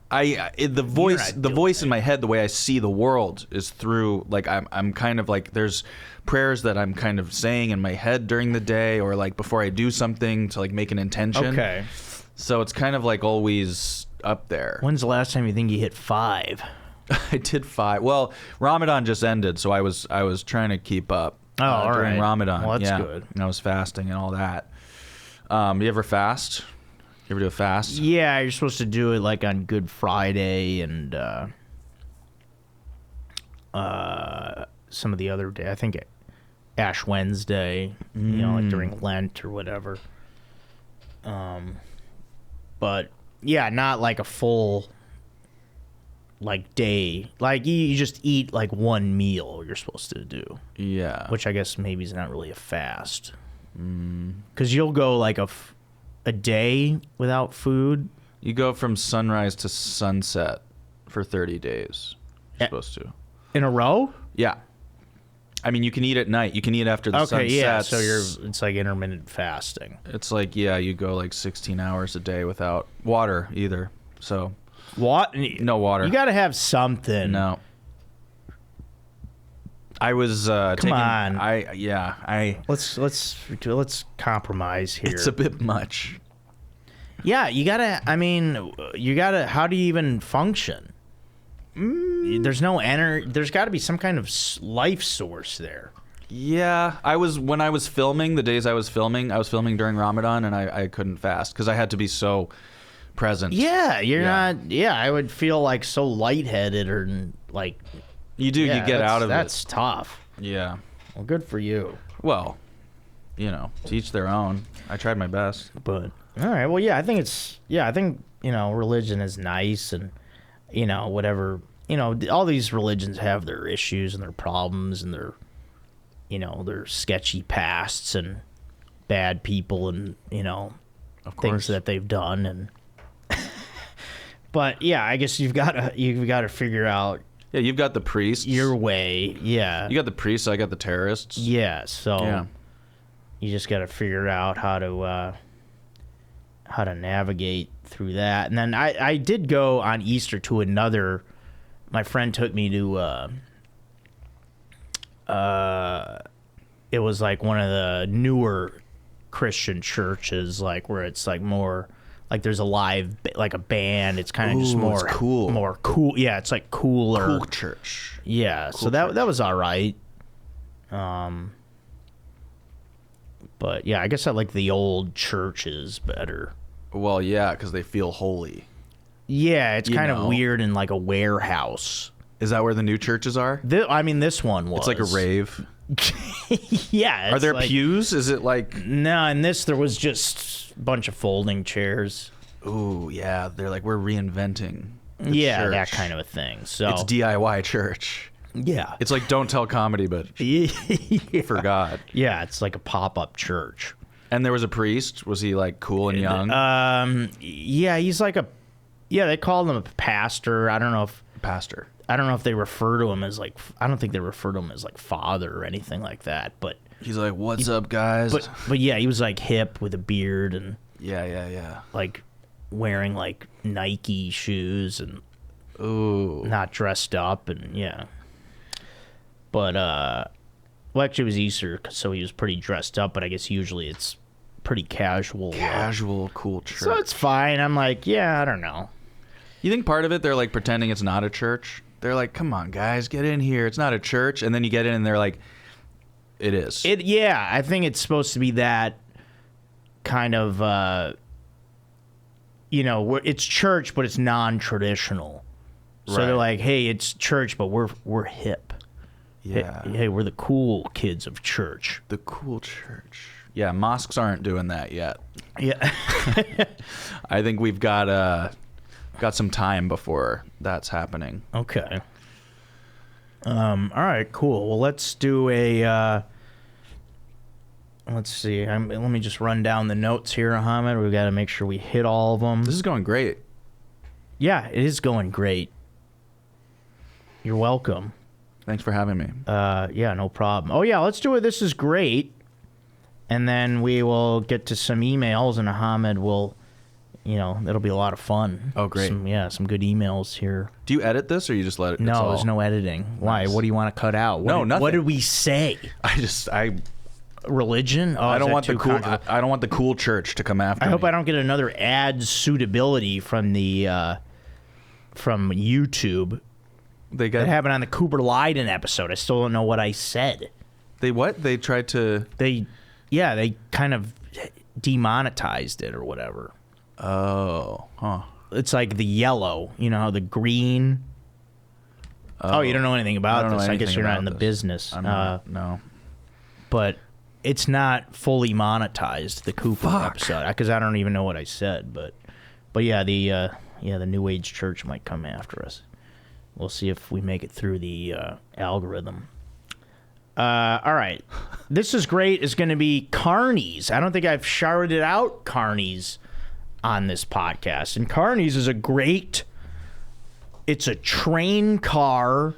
the voice in my head, the way I see the world is through like I'm kind of like there's prayers that I'm kind of saying in my head during the day or like before I do something to like make an intention. Okay. So it's kind of like always up there. When's the last time you think you hit 5? I did 5. Well, Ramadan just ended, so I was trying to keep up. Oh, all during right. Ramadan. Well, that's yeah. good. And I was fasting and all that. You ever fast? You ever do a fast? Yeah, you're supposed to do it like on Good Friday and some of the other day. I think Ash Wednesday, like during Lent or whatever. But yeah, not like a full like day. Like you just eat like one meal you're supposed to do. Yeah. Which I guess maybe is not really a fast. Because you'll go like a day without food. You go from sunrise to sunset for 30 days. You're supposed to. In a row? Yeah. I mean, you can eat at night. You can eat after the sun Okay, yeah. sets. So it's like intermittent fasting. It's like, yeah, you go like 16 hours a day without water either. So, What? no water. You got to have something. No. I was Come on. Let's compromise here. It's a bit much. Yeah, you gotta. I mean, you gotta. How do you even function? There's no energy. There's got to be some kind of life source there. Yeah, when I was filming, the days I was filming during Ramadan, and I couldn't fast because I had to be so present. Yeah, you're not. Yeah, I would feel like so lightheaded or like. You do. Yeah, you get out of that's tough. it. Yeah. Well, good for you. Well, to each their own. I tried my best. But all right. Well, yeah, I think it's. Yeah, I think religion is nice and whatever. All these religions have their issues and their problems and their their sketchy pasts and bad people and Of course. things that they've done and. But yeah, I guess you've got to figure out. Yeah, you've got the priests. Your way, yeah. You got the priests. I got the terrorists. Yeah, so Yeah. you just got to figure out how to navigate through that. And then I did go on Easter to another. My friend took me to. It was like one of the newer Christian churches, like where it's like more. Like there's a live, like a band. It's kind of just more it's cool. More cool. Yeah, it's like cooler. Cool church. Yeah, so Cool that church. that was all right. But yeah, I guess I like the old churches better. Well, yeah, because they feel holy. Yeah, it's kind of weird in like a warehouse. Is that where the new churches are? I mean, this one was. It's like a rave. Yeah. Are there pews? Is it like... No, in this there was just a bunch of folding chairs. Ooh, yeah. They're like, we're reinventing the church. That kind of a thing. So it's DIY church. Yeah. It's like Don't Tell Comedy, but for God. Yeah, it's like a pop-up church. And there was a priest. Was he like cool and young? Yeah, he's like a... Yeah, they called him a pastor. I don't know if... Pastor. I don't know if they refer to him as like... I don't think they refer to him as like father or anything like that, but... He's like, what's up, guys? But yeah, he was like hip with a beard and... Yeah. Like wearing like Nike shoes and... Ooh. Not dressed up and yeah. But, well, actually it was Easter, so he was pretty dressed up, but I guess usually it's pretty casual. Casual, cool church. So it's fine. I'm like, yeah, I don't know. You think part of it, they're like pretending it's not a church? They're like, come on, guys, get in here. It's not a church. And then you get in and they're like, it is. Yeah, I think it's supposed to be that kind of, it's church, but it's non-traditional. So they're like, hey, it's church, but we're hip. Yeah. Hey, we're the cool kids of church. The cool church. Yeah, mosques aren't doing that yet. Yeah. I think we've got some time before that's happening. Okay. All right, cool. Well, let's do a... let's see. Let me just run down the notes here, Ahamed. We've got to make sure we hit all of them. This is going great. Yeah, it is going great. You're welcome. Thanks for having me. Yeah, no problem. Oh, yeah, let's do it. This is great. And then we will get to some emails, and Ahamed will, it'll be a lot of fun. Oh, great. Some good emails here. Do you edit this, or you just let it? No, there's no editing. Why? Nice. What do you want to cut out? Nothing. What did we say? Religion? Oh, I don't want the cool. I don't want the cool church to come after me. I hope I don't get another ad suitability from the from YouTube. That happened on the Cooper Lyden episode. I still don't know what I said. They what? They tried to... They kind of demonetized it or whatever. Oh. Huh. It's like the yellow, how the green... Oh, you don't know anything about this. I guess you're not in the business. No. But it's not fully monetized, the Cooper episode, because I don't even know what I said. But yeah, the New Age Church might come after us. We'll see if we make it through the algorithm. All right. This is great. It's going to be carnies. I don't think I've shouted out carnies on this podcast. And carnies is it's a train car,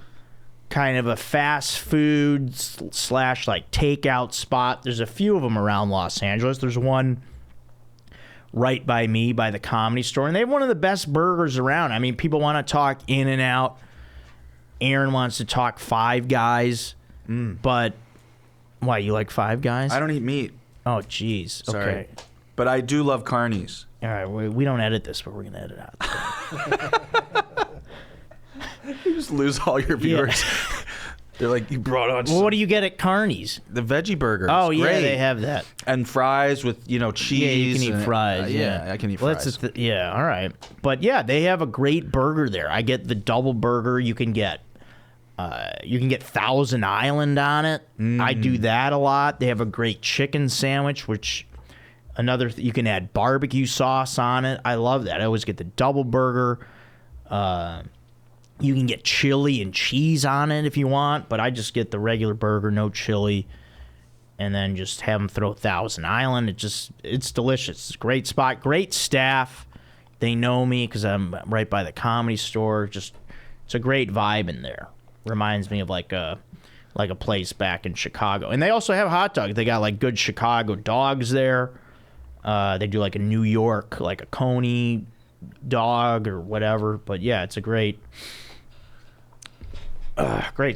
kind of a fast food / like takeout spot. There's a few of them around Los Angeles. There's one right by me, by the Comedy Store. And they have one of the best burgers around. I mean, people want to talk In-N-Out. Aaron wants to talk Five Guys, but why, you like Five Guys? I don't eat meat. Oh, jeez. Sorry. Okay. But I do love carnies. All right, we don't edit this, but we're going to edit out. You just lose all your viewers. Yeah. They're like, you brought on what do you get at Carnies? The veggie burger. Oh, yeah, great. they have that. And fries with, cheese. Yeah, you can eat fries. Yeah, I can eat fries. Yeah, all right. But yeah, they have a great burger there. I get the double burger. You can get Thousand Island on it. I do that a lot. They have a great chicken sandwich, which you can add barbecue sauce on it. I love that. I always get the double burger. You can get chili and cheese on it if you want, but I just get the regular burger, no chili, and then just have them throw Thousand Island. It's delicious. It's a great spot, great staff. They know me because I'm right by the Comedy Store. It's a great vibe in there. Reminds me of like a place back in Chicago. And they also have hot dogs. They got like good Chicago dogs there. They do like a New York, like a Coney dog or whatever. But yeah, it's a great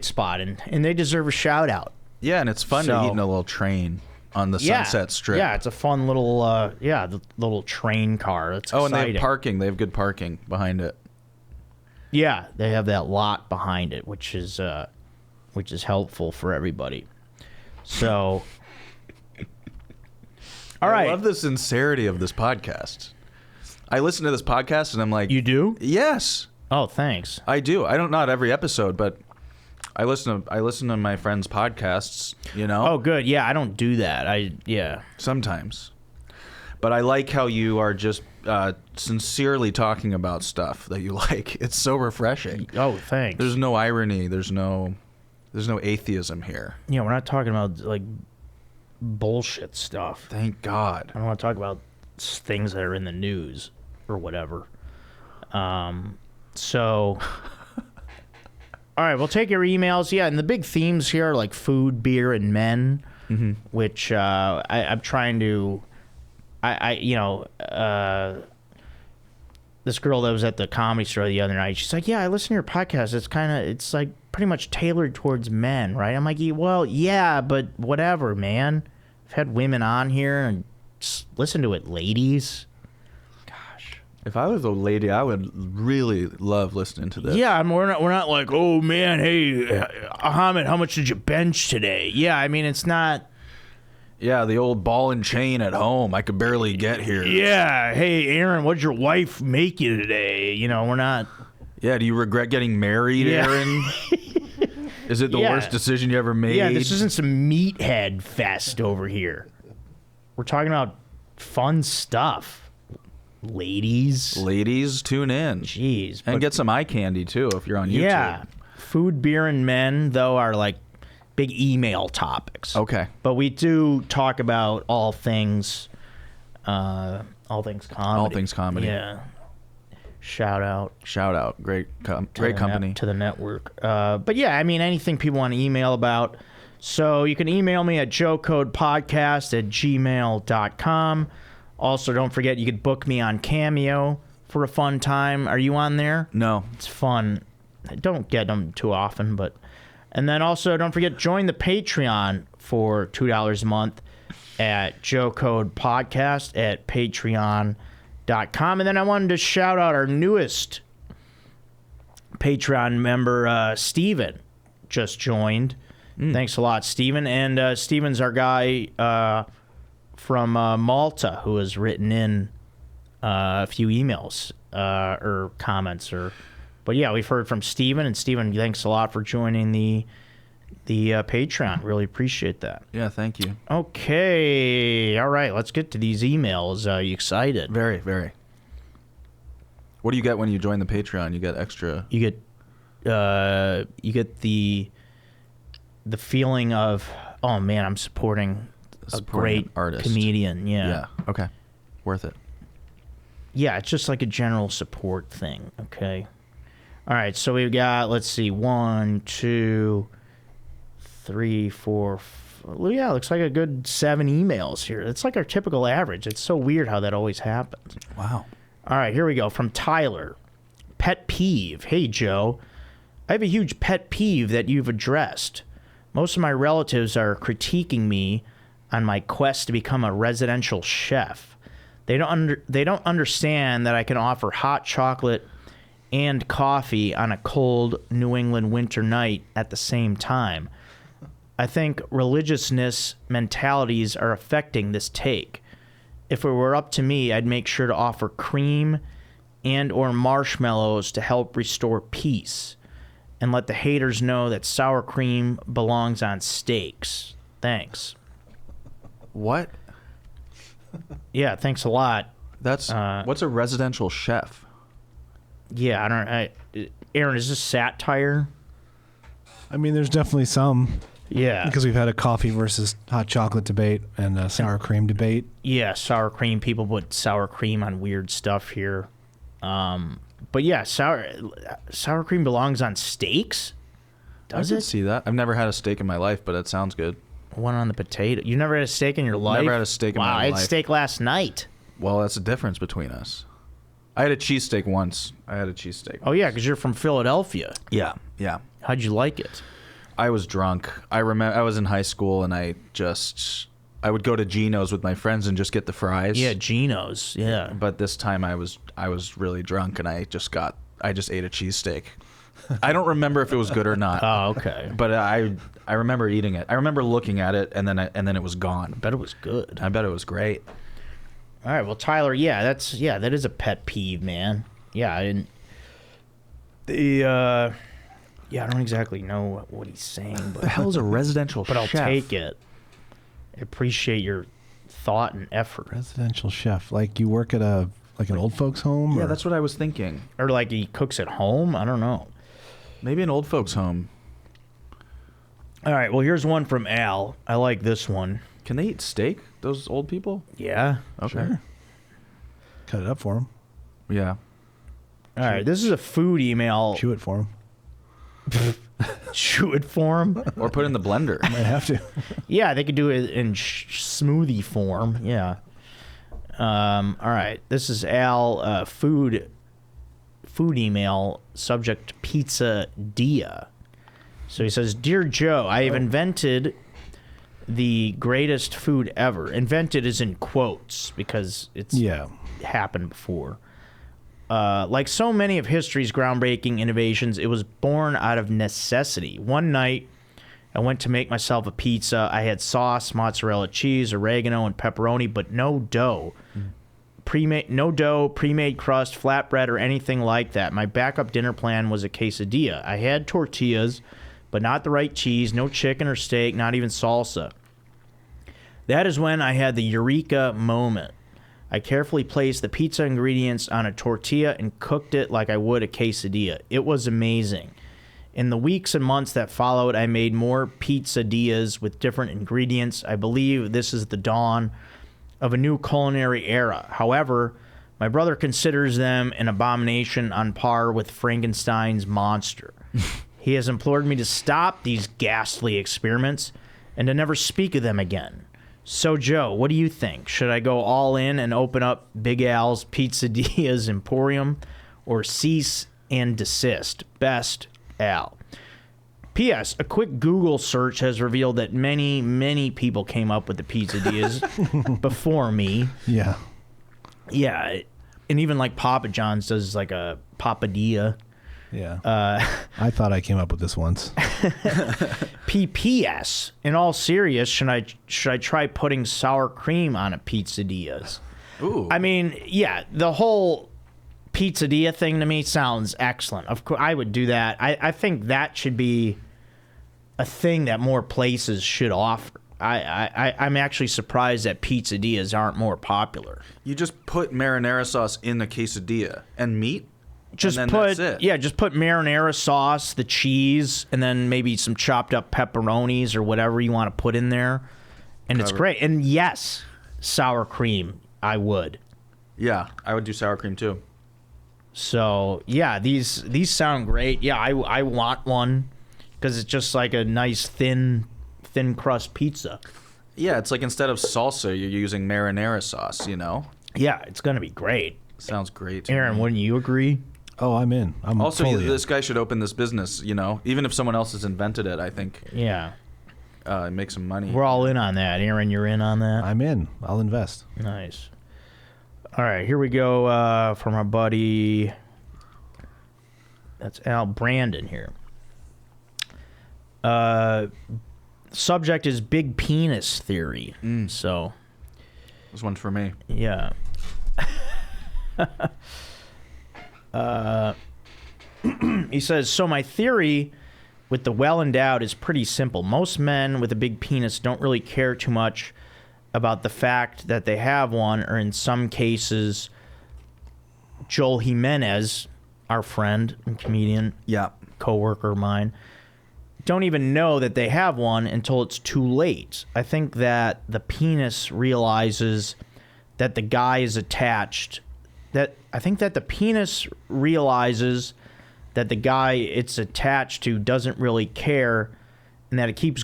spot, and they deserve a shout out. Yeah, and it's fun to eat in a little train on the Sunset Strip. Yeah, it's a fun little the little train car. It's exciting. And they have parking. They have good parking behind it. Yeah, they have that lot behind it, which is helpful for everybody. So All right. I love the sincerity of this podcast. I listen to this podcast and I'm like, You do? yes, Oh, thanks. I do. I don't, not every episode, but I listen to my friends' podcasts, you know? Oh, good. Yeah, I don't do that. Yeah. Sometimes. But I like how you are just sincerely talking about stuff that you like. It's so refreshing. Oh, thanks. There's no irony. There's no atheism here. Yeah, we're not talking about like bullshit stuff. Thank God. I don't want to talk about things that are in the news or whatever. So, all right, we'll take your emails. Yeah, and the big themes here are like food, beer, and men, which I'm trying to. This girl that was at the Comedy Store the other night, she's like, yeah, I listen to your podcast. It's like pretty much tailored towards men, right? I'm like, well, yeah, but whatever, man. I've had women on here and just listen to it, ladies. Gosh. If I was a lady, I would really love listening to this. Yeah, we're not like, oh man, hey, Ahamed, how much did you bench today? Yeah, I mean, it's not. Yeah, the old ball and chain at home. I could barely get here. Yeah, hey, Aaron, what'd your wife make you today? You know, we're not. Yeah, do you regret getting married, Yeah. Aaron? Is it the Yeah. worst decision you ever made? Yeah, this isn't some meathead fest over here. We're talking about fun stuff. Ladies. Ladies, tune in. Jeez. And get some eye candy, too, if you're on YouTube. Yeah. Food, beer, and men, though, are like big email topics. Okay. But we do talk about all things comedy. All things comedy. Yeah. Shout out. Shout out. Great to company. to the network. But yeah, I mean, anything people want to email about. So you can email me at joecodepodcast@gmail.com. Also, don't forget, you can book me on Cameo for a fun time. Are you on there? No. It's fun. I don't get them too often, but... And then also, don't forget, join the Patreon for $2 a month at joecodepodcast at patreon.com. And then I wanted to shout out our newest Patreon member, Steven, just joined. Thanks a lot, Steven. And Steven's our guy from Malta who has written in a few emails or comments. But yeah, we've heard from Steven. And Steven, thanks a lot for joining the Patreon. Really appreciate that. Yeah, thank you. Okay. All right, let's get to these emails. Are you excited? Very, very. What do you get when you join the Patreon? You get extra... You get the feeling of, oh man, I'm supporting a great artist. comedian. Yeah. Okay. Worth it. Yeah, it's just like a general support thing. Okay. All right, so we've got, let's see, 1, 2, 3, 4. Yeah, looks like a good 7 emails here. It's like our typical average. It's so weird how that always happens. Wow. All right, here we go. From Tyler. Pet peeve. Hey, Joe. I have a huge pet peeve that you've addressed. Most of my relatives are critiquing me on my quest to become a residential chef. They don't understand that I can offer hot chocolate and coffee on a cold New England winter night at the same time. I think religiousness mentalities are affecting this take. If it were up to me, I'd make sure to offer cream and or marshmallows to help restore peace, and let the haters know that sour cream belongs on steaks. Thanks. What? Yeah, thanks a lot. That's what's a residential chef? Yeah, Aaron, is this satire? I mean, there's definitely some. Yeah. Because we've had a coffee versus hot chocolate debate and a sour cream debate. Yeah, sour cream. People put sour cream on weird stuff here. But yeah, sour cream belongs on steaks? Does I it? can see that. I've never had a steak in my life, but it sounds good. One on the potato. You never had a steak in your life? Never had a steak in my Wow, I had life. steak last night. Well, that's the difference between us. I had a cheesesteak once. Oh, yeah, because you're from Philadelphia. Yeah, yeah. How'd you like it? I was drunk. I remember I was in high school, and I would go to Gino's with my friends and just get the fries. Yeah, Gino's. Yeah. But this time I was really drunk, and I just ate a cheesesteak. I don't remember if it was good or not. Oh, okay. But I remember eating it. I remember looking at it, and then it was gone. I bet it was good. I bet it was great. All right, well, Tyler, that is a pet peeve, man. Yeah, I don't exactly know what he's saying, but The hell's a residential but I'll chef? take it. I appreciate your thought and effort. Residential chef, like you work at an old folks home. Yeah, or? that's what I was thinking. Or like he cooks at home. I don't know. Maybe an old folks home. All right, well, here's one from Al. I like this one. Can they eat steak? Those old people? Yeah. Okay. Sure. Cut it up for them. Yeah. All right, this is a food email. Chew it for them. Chew it for him. Or put it in the blender. Might have to. Yeah, they could do it in smoothie form. Yeah. All right, this is Al. Food email. Subject: Pizza Dia. So he says, "Dear Joe, I have invented the greatest food ever." Invented is in quotes because it's happened before. Like so many of history's groundbreaking innovations, it was born out of necessity. One night, I went to make myself a pizza. I had sauce, mozzarella cheese, oregano, and pepperoni, but no dough. Pre-made crust, flatbread, or anything like that. My backup dinner plan was a quesadilla. I had tortillas, but not the right cheese, no chicken or steak, not even salsa. That is when I had the eureka moment. I carefully placed the pizza ingredients on a tortilla and cooked it like I would a quesadilla. It was amazing. In the weeks and months that followed, I made more pizzadillas with different ingredients. I believe this is the dawn of a new culinary era. However, my brother considers them an abomination on par with Frankenstein's monster. He has implored me to stop these ghastly experiments and to never speak of them again. So, Joe, what do you think? Should I go all in and open up Big Al's Pizzadilla's Emporium or cease and desist? Best, Al. P.S. A quick Google search has revealed that many, many people came up with the Pizzadillas before me. Yeah. Yeah, and even like Papa John's does like a Papadilla. Yeah. I thought I came up with this once. P.P.S. In all serious, should I try putting sour cream on a pizzadillas? Ooh. I mean, yeah, the whole pizzadilla thing to me sounds excellent. Of course, I would do that. I think that should be a thing that more places should offer. I'm actually surprised that pizzadillas aren't more popular. You just put marinara sauce in the quesadilla and meat? Just and then put that's it. just put marinara sauce, the cheese, and then maybe some chopped up pepperonis or whatever you want to put in there, and it's great. And yes, sour cream, I would. Yeah, I would do sour cream too. So yeah, these sound great. Yeah, I want one because it's just like a nice thin crust pizza. Yeah, it's like instead of salsa, you're using marinara sauce. You know. Yeah, it's gonna be great. Sounds great. to Aaron, me. wouldn't you agree? Oh, I'm in. I'm Also, totally this guy should open this business. You know, even if someone else has invented it, I think Yeah, make some money. we're all in on that. Aaron, you're in on that. I'm in. I'll invest. Nice. All right, here we go from our buddy. That's Al Brandon here. Subject is big penis theory. So, This one's for me. yeah. He says, so my theory with the well-endowed is pretty simple. Most men with a big penis don't really care too much about the fact that they have one, or in some cases, Joel Jimenez, our friend and comedian, Yeah. coworker of mine, don't even know that they have one until it's too late. I think that the penis realizes that the guy is attached. I think that the penis realizes that the guy it's attached to doesn't really care, and that it keeps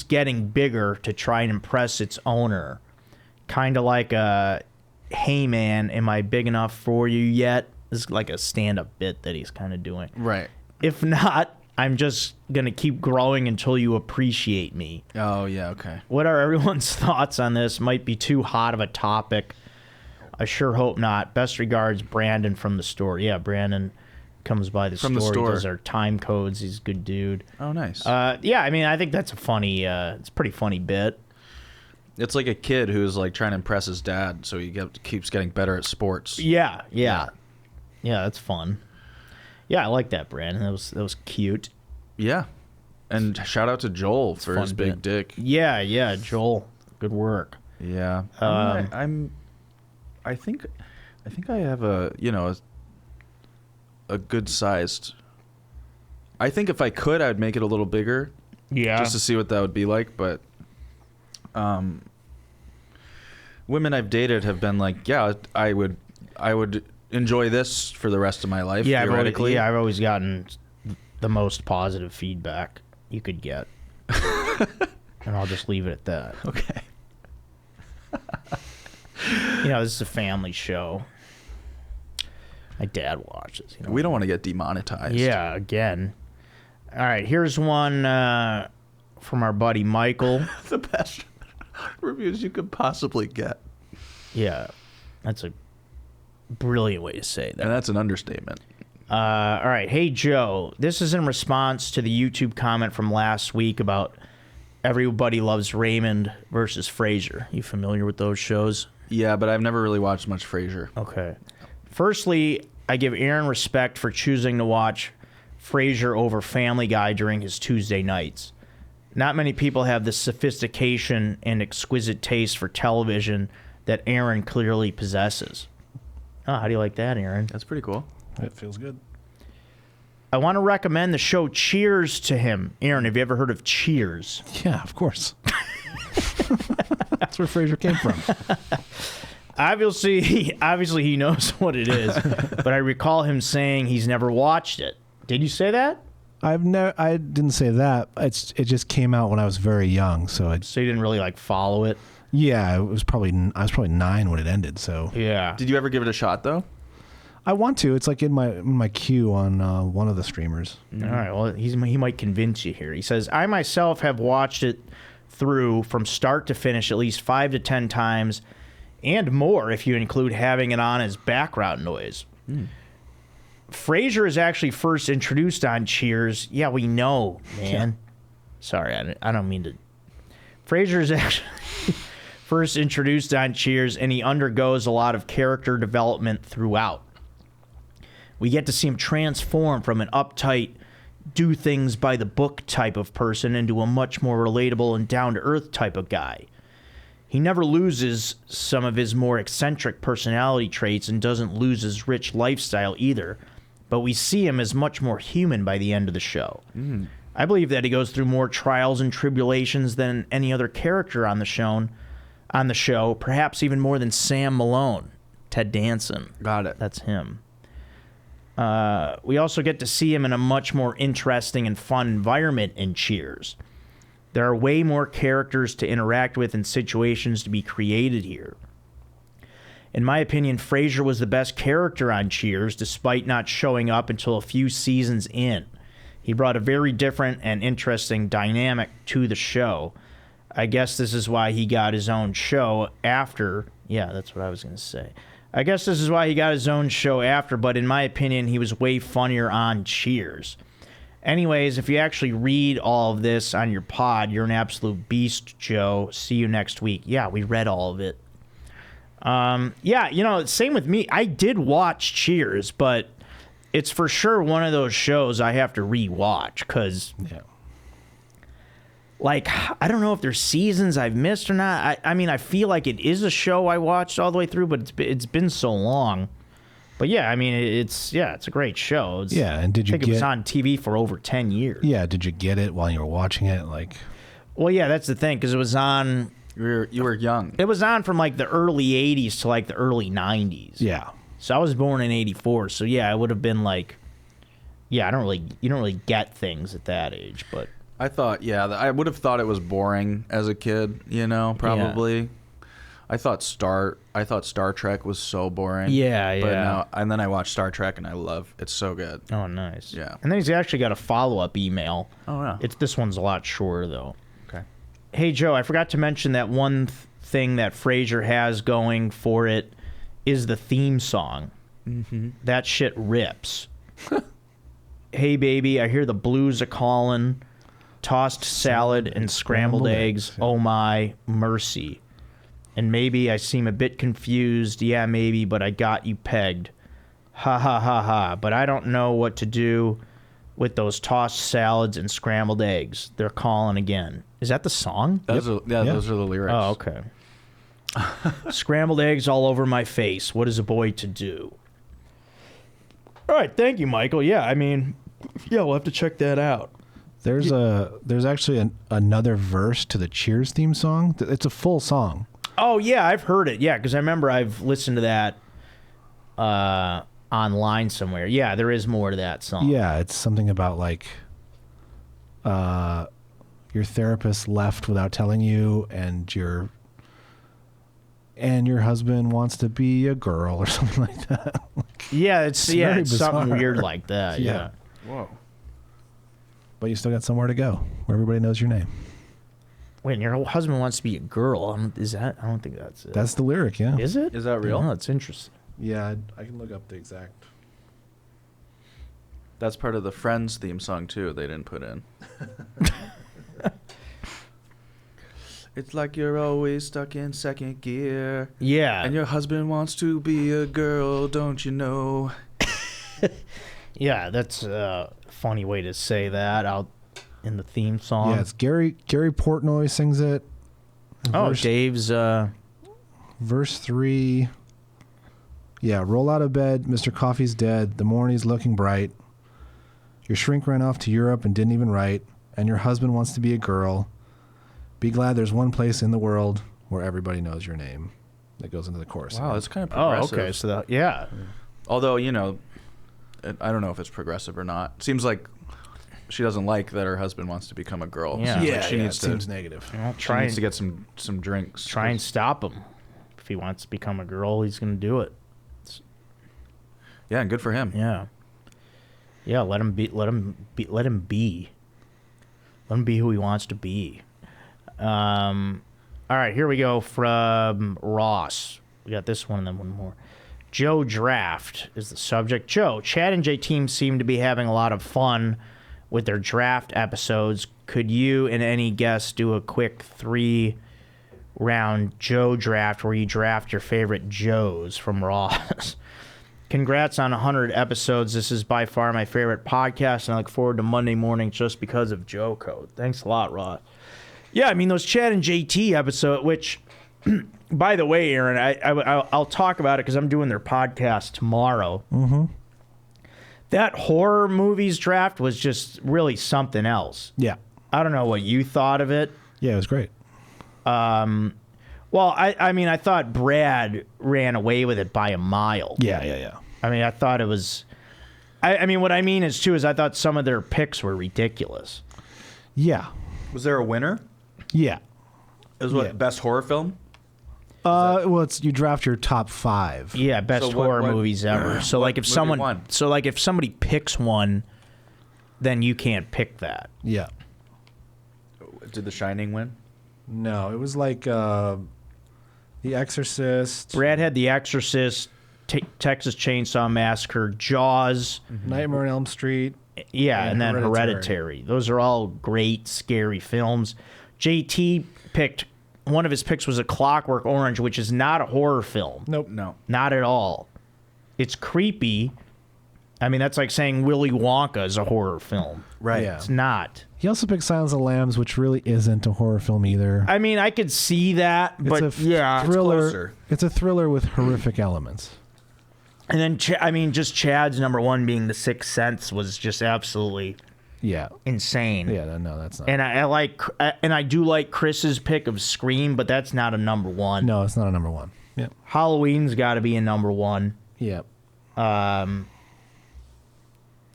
getting bigger to try and impress its owner. Kind of like a, hey man, am I big enough for you yet? This is like a stand-up bit that he's kind of doing. Right. If not, I'm just going to keep growing until you appreciate me. Oh yeah. Okay. What are everyone's thoughts on this? Might be too hot of a topic. I sure hope not. Best regards, Brandon from the store. Yeah, Brandon, comes by the From the store. store. He does our time codes. He's a good dude. Oh, nice. Yeah, I mean, I think that's a funny, it's a pretty funny bit. It's like a kid who's like trying to impress his dad, so he keeps getting better at sports. Yeah, that's fun. Yeah, I like that, Brandon. That was cute. Yeah. And shout out to Joel for his fun big bit. dick. Yeah, Joel, good work. Yeah. I think I have a good sized. I think if I could, I'd make it a little bigger. Yeah. Just to see what that would be like, but women I've dated have been like, yeah, I would enjoy this for the rest of my life. Yeah, theoretically. I've always gotten the most positive feedback you could get. And I'll just leave it at that. Okay. This is a family show. My dad watches. We don't want to get demonetized. Yeah, again. All right, here's one from our buddy Michael. The best reviews you could possibly get. Yeah, that's a brilliant way to say that. And that's an understatement. All right. Hey, Joe. This is in response to the YouTube comment from last week about Everybody Loves Raymond versus Frasier. You familiar with those shows? Yeah, but I've never really watched much Frasier. Okay. Firstly, I give Aaron respect for choosing to watch Frasier over Family Guy during his Tuesday nights. Not many people have the sophistication and exquisite taste for television that Aaron clearly possesses. Oh, how do you like that, Aaron? That's pretty cool. It feels good. I want to recommend the show Cheers to him. Aaron, have you ever heard of Cheers? Yeah, of course. That's where Frasier came from. Obviously, he knows what it is, but I recall him saying he's never watched it. Did you say that? I didn't say that. It just came out when I was very young, so You didn't really follow it. yeah, I was probably 9 when it ended. So Yeah. Did you ever give it a shot, though? I want to. It's like in my queue on one of the streamers. All right. Well, he might convince you here. He says, I myself have watched it through from start to finish at least 5 to 10 times, and more if you include having it on as background noise. Frasier is actually first introduced on Cheers. Yeah, we know, man. Yeah. Sorry, I don't mean to. Frasier is actually first introduced on Cheers, and he undergoes a lot of character development throughout. We get to see him transform from an uptight, do things by the book type of person into a much more relatable and down-to-earth type of guy. He never loses some of his more eccentric personality traits and doesn't lose his rich lifestyle either, but we see him as much more human by the end of the show. I believe that he goes through more trials and tribulations than any other character on the show, perhaps even more than Sam Malone, Ted Danson. Got it. That's him. We also get to see him in a much more interesting and fun environment in Cheers. There are way more characters to interact with and situations to be created here. In my opinion, Frasier was the best character on Cheers, despite not showing up until a few seasons in. He brought a very different and interesting dynamic to the show. I guess this is why he got his own show after. Yeah, that's what I was going to say. I guess this is why he got his own show after, but in my opinion, he was way funnier on Cheers. Anyways, if you actually read all of this on your pod, you're an absolute beast, Joe. See you next week. Yeah, we read all of it. Yeah, same with me. I did watch Cheers, but it's for sure one of those shows I have to rewatch because, I don't know if there's seasons I've missed or not. I mean, I feel like it is a show I watched all the way through, but it's been so long. But yeah, I mean, it's a great show. And did you I think it was on TV for over 10 years. Yeah, did you get it while you were watching it? Well, yeah, that's the thing, because it was on. You were young. It was on from the early 80s to the early 90s. Yeah. So I was born in 84. So yeah, I would have been you don't really get things at that age, but. I thought, I would have thought it was boring as a kid, probably. Yeah. I thought Star Trek was so boring. Yeah, but now, and then I watched Star Trek and it's so good. Oh, nice. Yeah. And then he's actually got a follow-up email. Oh, yeah. This one's a lot shorter, though. Okay. Hey, Joe, I forgot to mention that one thing that Frasier has going for it is the theme song. Mm-hmm. That shit rips. Hey baby, I hear the blues are calling. Tossed salad and scrambled eggs. Yeah. Oh my mercy. And maybe I seem a bit confused. Yeah, maybe, but I got you pegged. Ha ha ha ha. But I don't know what to do with those tossed salads and scrambled eggs. They're calling again. Is that the song? Those are the lyrics. Oh, okay. Scrambled eggs all over my face. What is a boy to do? All right, thank you, Michael. Yeah, I mean, yeah, we'll have to check that out. There's actually another verse to the Cheers theme song. It's a full song. Oh yeah, I've heard it. Yeah, because I remember I've listened to that online somewhere. Yeah, there is more to that song. Yeah, it's something about like your therapist left without telling you, and your husband wants to be a girl or something like that. Yeah, it's very something bizarre. weird like that. Yeah. Whoa. But you still got somewhere to go where everybody knows your name. Wait, your husband wants to be a girl. Is that? I don't think that's it. That's the lyric, yeah. Is it? Is that real? Oh, that's interesting. Yeah, I can look up the exact. That's part of the Friends theme song too. They didn't put in. It's like you're always stuck in second gear. Yeah. And your husband wants to be a girl, don't you know? Yeah, that's a funny way to say that out in the theme song. Yeah, it's Gary Portnoy sings it. Dave's Verse 3. Yeah, roll out of bed, Mr. Coffee's dead, the morning's looking bright. Your shrink ran off to Europe and didn't even write, and your husband wants to be a girl. Be glad there's one place in the world where everybody knows your name. That goes into the chorus. Wow, that's kind of Oh, progressive. okay. So that, yeah. Although, you know, I don't know if it's progressive or not. Seems like she doesn't like that her husband wants to become a girl. Yeah. Seems Yeah, like she needs to. seems negative. Well, She needs to get some drinks. try and stop him. If he wants to become a girl, he's going to do it. Yeah, and good for him. Yeah. Yeah, let him be. Let him be who he wants to be. All right, here we go from Ross. We got this one and then one more. Joe Draft is the subject. Joe, Chad and J Team seem to be having a lot of fun with their draft episodes. Could you and any guests do a quick 3-round Joe draft where you draft your favorite Joes from Ross? Congrats on 100 episodes. This is by far my favorite podcast, and I look forward to Monday morning just because of Joe Code. Thanks a lot, Ross. Yeah, I mean, those Chad and JT episode, which, by the way, Aaron, I'll talk about it because I'm doing their podcast tomorrow. Mm-hmm. That horror movies draft was just really something else. Yeah. I don't know what you thought of it. Yeah, it was great. Well, I mean, I thought Brad ran away with it by a mile. Yeah. I mean, I thought it was... I mean, what I mean is, too, is I thought some of their picks were ridiculous. Yeah. Was there a winner? Yeah. It was what, Yeah. best horror film? Well, it's you draft your top 5. Yeah, best So what- horror what- movies ever. So what like if movie someone won? so like if somebody picks one, then you can't pick that. Yeah. Did The Shining win? No, it was like The Exorcist, Brad had The Exorcist, Texas Chainsaw Massacre, Jaws, Nightmare on Elm Street. yeah, and then Hereditary. Hereditary. Those are all great scary films. JT picked one of his picks was A Clockwork Orange, which is not a horror film. Nope. No. Not at all. It's creepy. I mean, that's like saying Willy Wonka is a horror film. Right. Yeah. It's not. He also picked Silence of the Lambs, which really isn't a horror film either. I mean, I could see that, but it's a yeah. thriller. closer. It's a thriller with horrific elements. And then, I mean, just Chad's number one being The Sixth Sense was just absolutely Yeah. insane. Yeah. No, that's not. And I do like Chris's pick of Scream, but that's not a number one. No, it's not a number 1. Yeah. Halloween's got to be a number one. Yeah.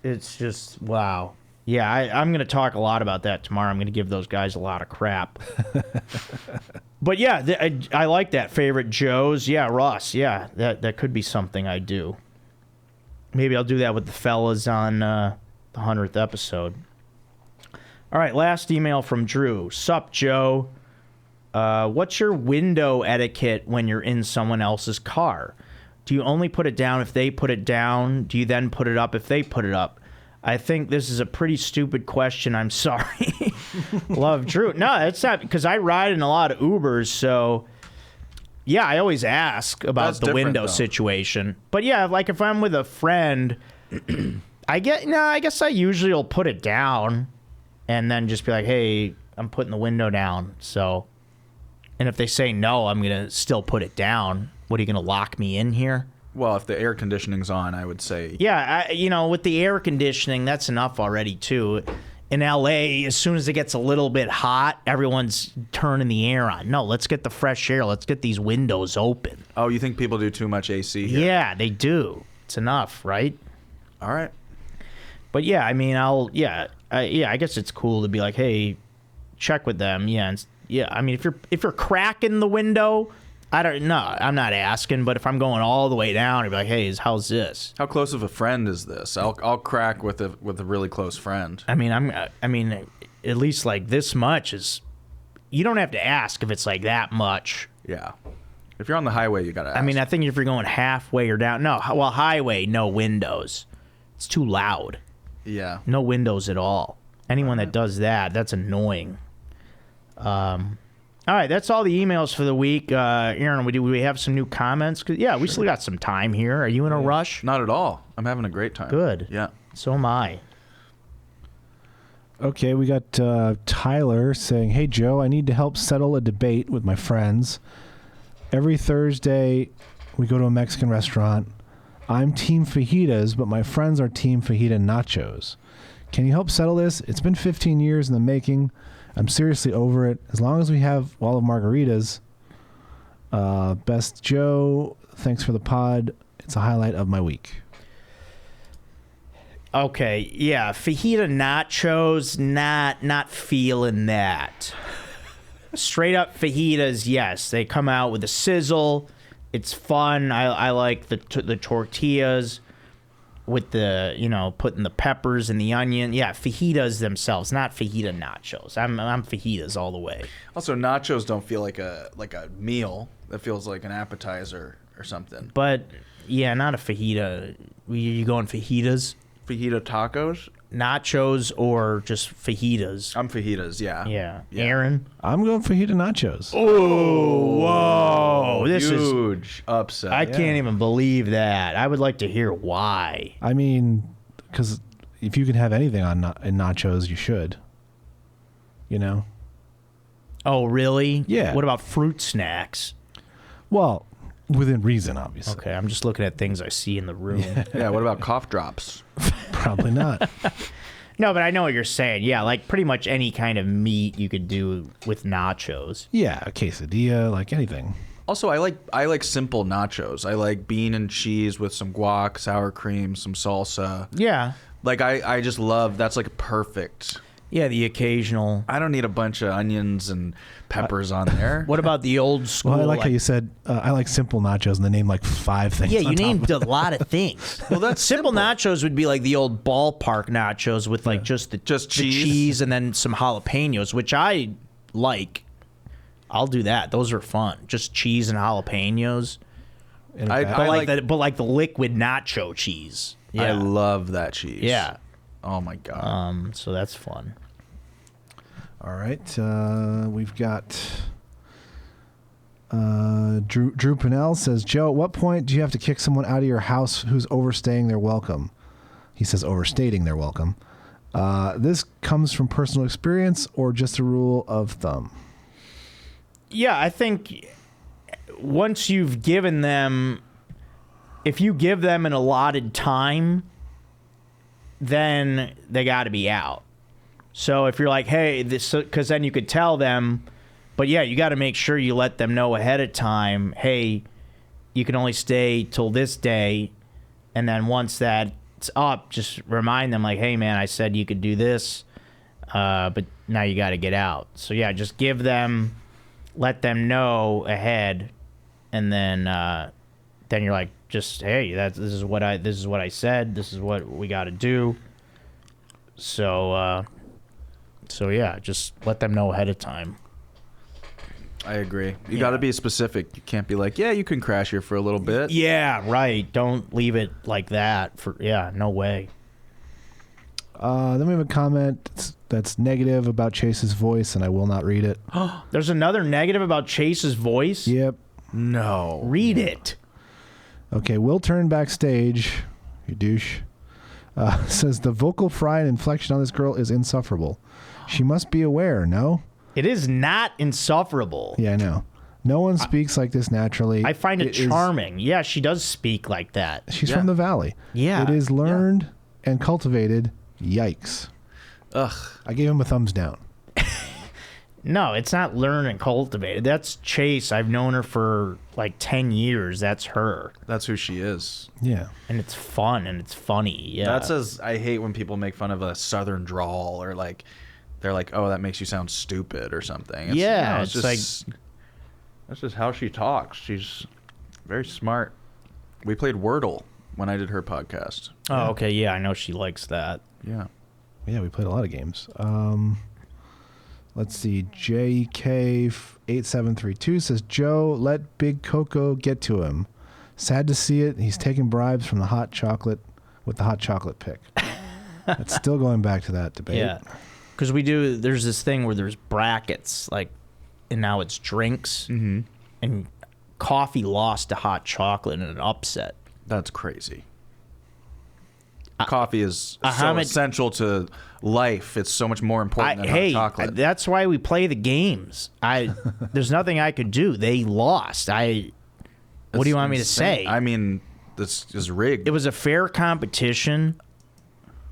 It's just wow. Yeah, I'm going to talk a lot about that tomorrow. I'm going to give those guys a lot of crap. But yeah, I like that. Favorite Joes. Yeah, Ross. Yeah, that could be something I do. Maybe I'll do that with the fellas on the 100th episode. All right, last email from Drew. Sup, Joe. What's your window etiquette when you're in someone else's car? Do you only put it down if they put it down? Do you then put it up if they put it up? I think this is a pretty stupid question. I'm sorry. Love, Drew. No, it's not, because I ride in a lot of Ubers, so yeah, I always ask about That's the window though. situation. But yeah, like if I'm with a friend, I guess I usually will put it down and then just be like, hey, I'm putting the window down. So, and if they say no, I'm going to still put it down. What, are you going to lock me in here? Well, if the air conditioning's on, I would say. Yeah, with the air conditioning, that's enough already, too. In L.A., as soon as it gets a little bit hot, everyone's turning the air on. No, let's get the fresh air. Let's get these windows open. Oh, you think people do too much AC here? Yeah, they do. It's enough, right? All right. But yeah, I mean, I guess it's cool to be like, hey, check with them. Yeah, I mean, if you're cracking the window, I'm not asking. But if I'm going all the way down, I'd be like, hey, how's this? How close of a friend is this? I'll crack with a really close friend. I mean, at least like this much is. You don't have to ask if it's like that much. Yeah. If you're on the highway, you gotta ask. I mean, I think if you're going halfway or down, highway, no windows. It's too loud. Yeah. No windows at all. Anyone that does that, that's annoying. All right, that's all the emails for the week. Aaron, we have some new comments? 'Cause, yeah, we still got some time here. Are you in a rush? Not at all. I'm having a great time. Good. Yeah. So am I. Okay, we got Tyler saying, hey, Joe, I need to help settle a debate with my friends. Every Thursday, we go to a Mexican restaurant. I'm team fajitas, but my friends are team fajita nachos. Can you help settle this? It's been 15 years in the making. I'm seriously over it. As long as we have wall of margaritas. Best Joe, thanks for the pod. It's a highlight of my week. Okay, yeah, fajita nachos, not feeling that. Straight up fajitas, yes, they come out with a sizzle. It's fun. I like the tortillas with the, putting the peppers and the onion. Yeah, fajitas themselves, not fajita nachos. I'm fajitas all the way. Also, nachos don't feel like a meal. That feels like an appetizer or something. But yeah, not a fajita. You going fajitas? Fajita tacos? Nachos or just fajitas? I'm fajitas, yeah. Yeah. Aaron? I'm going fajita nachos. Oh, whoa. This is huge upset. I can't even believe that. I would like to hear why. I mean, because if you can have anything in nachos, you should. Oh, really? Yeah. What about fruit snacks? Well, within reason, obviously. Okay, I'm just looking at things I see in the room. Yeah, what about cough drops? Probably not. No, but I know what you're saying. Yeah, like pretty much any kind of meat you could do with nachos. Yeah, a quesadilla, like anything. Also, I like simple nachos. I like bean and cheese with some guac, sour cream, some salsa. Yeah. Like I just love, that's like perfect. Yeah, the occasional. I don't need a bunch of onions and peppers on there. What about the old school? Well, I like how you said, I like simple nachos, and they named like 5 things. Yeah, on you top named of a lot of things. Well, that's simple simple. nachos would be like the old ballpark nachos with like just cheese and then some jalapenos, which I like. I'll do that. Those are fun. Just cheese and jalapenos. it. But like the liquid nacho cheese. Yeah. I love that cheese. Yeah. Oh my god. So that's fun. All right. We've got Drew Pinnell says, Joe, at what point do you have to kick someone out of your house who's overstaying their welcome? He says overstating their welcome. This comes from personal experience or just a rule of thumb? Yeah, I think once you've given them, if you give them an allotted time, then they got to be out. So if you're like, hey, this, because then you could tell them, but yeah, you got to make sure you let them know ahead of time, hey, you can only stay till this day. And then once that's up, just remind them like, hey, man, I said you could do this, but now you got to get out. So yeah, just give them, let them know ahead. And then you're like, just, hey, this is what I said. This is what we got to do. So yeah, just let them know ahead of time. I agree. You got to be specific. You can't be like, yeah, you can crash here for a little bit. Yeah, right. Don't leave it like that. No way. Then we have a comment that's negative about Chase's voice, and I will not read it. There's another negative about Chase's voice? Yep. No. Read it. Okay, Will Turn backstage, you douche, says the vocal fry and inflection on this girl is insufferable. She must be aware, no? It is not insufferable. Yeah, I know. No one speaks like this naturally. I find it charming. Yeah, she does speak like that. She's from the Valley. Yeah. It is learned and cultivated. Yikes. Ugh. I gave him a thumbs down. No, it's not learned and cultivated. That's Chase. I've known her for like 10 years. That's her. That's who she is. Yeah. And it's fun and it's funny. Yeah. That's as I hate when people make fun of a southern drawl or like they're like, oh, that makes you sound stupid or something. It's just like that's just how she talks. She's very smart. We played Wordle when I did her podcast. Oh, okay. Yeah, I know she likes that. Yeah. Yeah, we played a lot of games. Let's see. JK8732 says, Joe, let Big Coco get to him. Sad to see it. He's taking bribes from the hot chocolate with the hot chocolate pick. It's still going back to that debate. Yeah. Because there's this thing where there's brackets, like, and now it's drinks. Mm-hmm. And coffee lost to hot chocolate in an upset. That's crazy. Coffee is so Ahamed, essential to life. It's so much more important than hot chocolate. That's why we play the games. There's nothing I could do. They lost. What do you want me to say? I mean, this is rigged. It was a fair competition.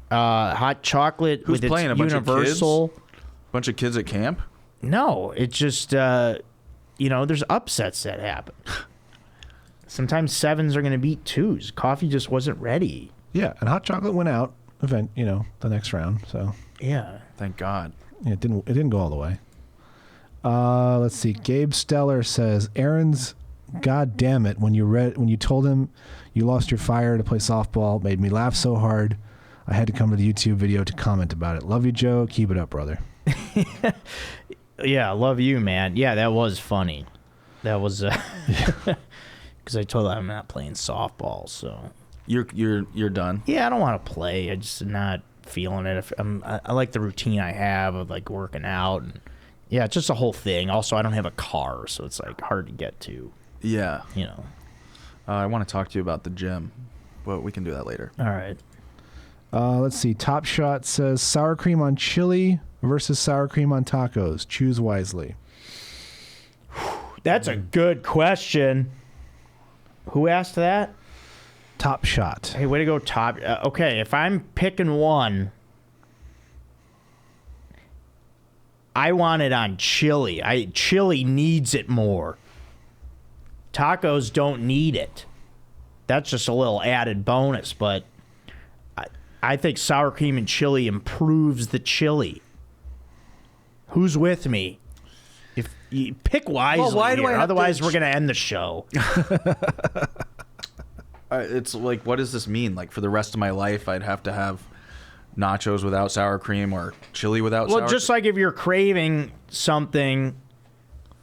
Hot chocolate Who's with playing? its A bunch universal. of kids? Bunch of kids at camp? No, it's just there's upsets that happen. Sometimes 7s are going to beat 2s. Coffee just wasn't ready. Yeah, and hot chocolate went out the next round. So Yeah. Thank God. yeah, it didn't go all the way. Let's see. Gabe Steller says, Aaron's God damn it, when you told him you lost your fire to play softball, made me laugh so hard I had to come to the YouTube video to comment about it. Love you, Joe. Keep it up, brother. Yeah, love you, man. Yeah, that was funny. That was because I told him I'm not playing softball, so You're done. yeah, I don't want to play. I just am not feeling it. I like the routine I have of like working out, and yeah, it's just a whole thing. Also, I don't have a car, so it's like hard to get to. Yeah. All I want to talk to you about the gym, but we can do that later. right. Let's see. Top Shot says, sour cream on chili versus sour cream on tacos. Choose wisely. That's a good question. Who asked that? Top Shot. Hey, way to go, Top. Okay, if I'm picking one, I want it on chili. Chili needs it more. Tacos don't need it. That's just a little added bonus, but I think sour cream and chili improves the chili. Who's with me? If you pick wisely, why do I have to otherwise we're gonna end the show. It's like, what does this mean? Like, for the rest of my life, I'd have to have nachos without sour cream or chili without sour cream? Well, just like if you're craving something,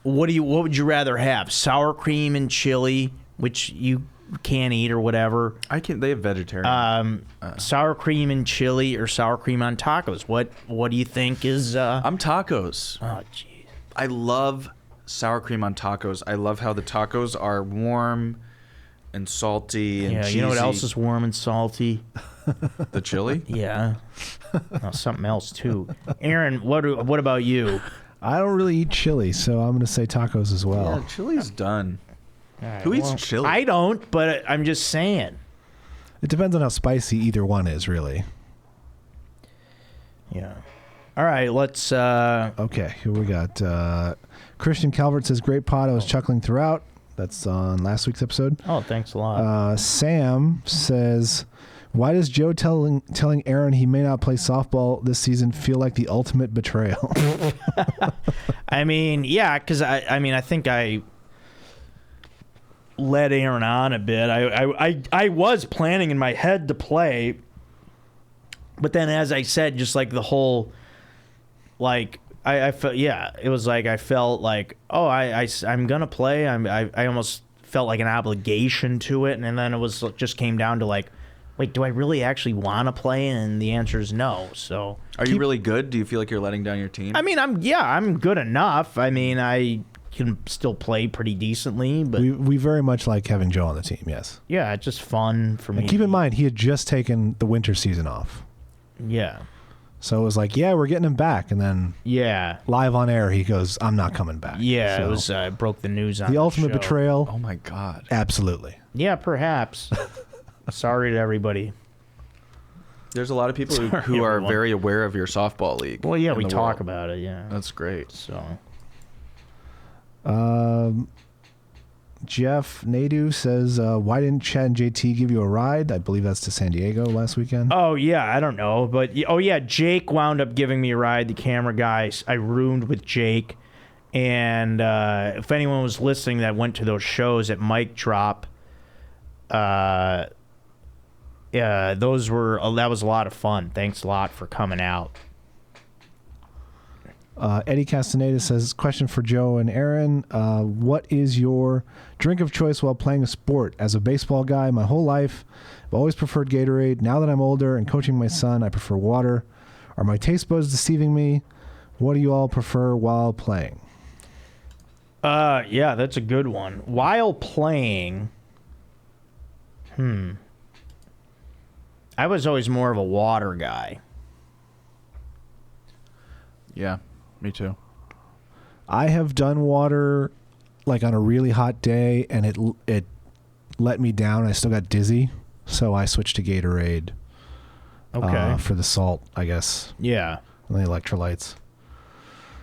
what would you rather have? Sour cream and chili, which you can't eat or whatever. They have vegetarian. Sour cream and chili or sour cream on tacos. What do you think is... I'm tacos. Oh, jeez. I love sour cream on tacos. I love how the tacos are warm and salty and cheesy. You know what else is warm and salty? The chili? Yeah. Oh, something else, too. Aaron, what about you? I don't really eat chili, so I'm going to say tacos as well. Yeah, chili's done. Right, Who eats chili? I don't, but I'm just saying. It depends on how spicy either one is, really. Yeah. All right, let's... Okay, here we got Christian Calvert says, great pod. I was chuckling throughout. That's on last week's episode. Oh, thanks a lot. Sam says, why does Joe telling Aaron he may not play softball this season feel like the ultimate betrayal? I mean, yeah, because I think I led Aaron on a bit. I was planning in my head to play, but then as I said, just like the whole, like I felt, yeah, it was like I felt like, oh, I'm gonna play. I almost felt like an obligation to it, and then it was just came down to like, wait, do I really actually want to play? And the answer is no. So, Are you really good? Do you feel like you're letting down your team? I mean, I'm good enough. I mean, I can still play pretty decently, but We very much like having Joe on the team, yes. yeah, it's just fun for me. And keep in mind, he had just taken the winter season off. Yeah. So it was like, yeah, we're getting him back. And then Yeah. live on air, he goes, I'm not coming back. Yeah, So it was broke the news on the ultimate show. betrayal. Oh my God. Absolutely. Yeah, perhaps. Sorry to everybody. There's a lot of people Sorry, who are everyone. very aware of your softball league. Well, yeah, in we the talk world. about it, yeah. That's great. So, Jeff Nadu says, why didn't Chad and JT give you a ride? I believe that's to San Diego last weekend. oh yeah, I don't know, but oh yeah, Jake wound up giving me a ride. The camera guy, I roomed with Jake, and if anyone was listening that went to those shows at Mic Drop, yeah, those were that was a lot of fun. Thanks a lot for coming out. Eddie Castaneda says, question for Joe and Aaron. What is your drink of choice while playing a sport? As a baseball guy, my whole life, I've always preferred Gatorade. Now that I'm older and coaching my son, I prefer water. Are my taste buds deceiving me? What do you all prefer while playing? Yeah, that's a good one. While playing, I was always more of a water guy. Yeah, me too. I have done water like on a really hot day, and it let me down. I still got dizzy, so I switched to Gatorade. Okay. For the salt, I guess, Yeah. and the electrolytes.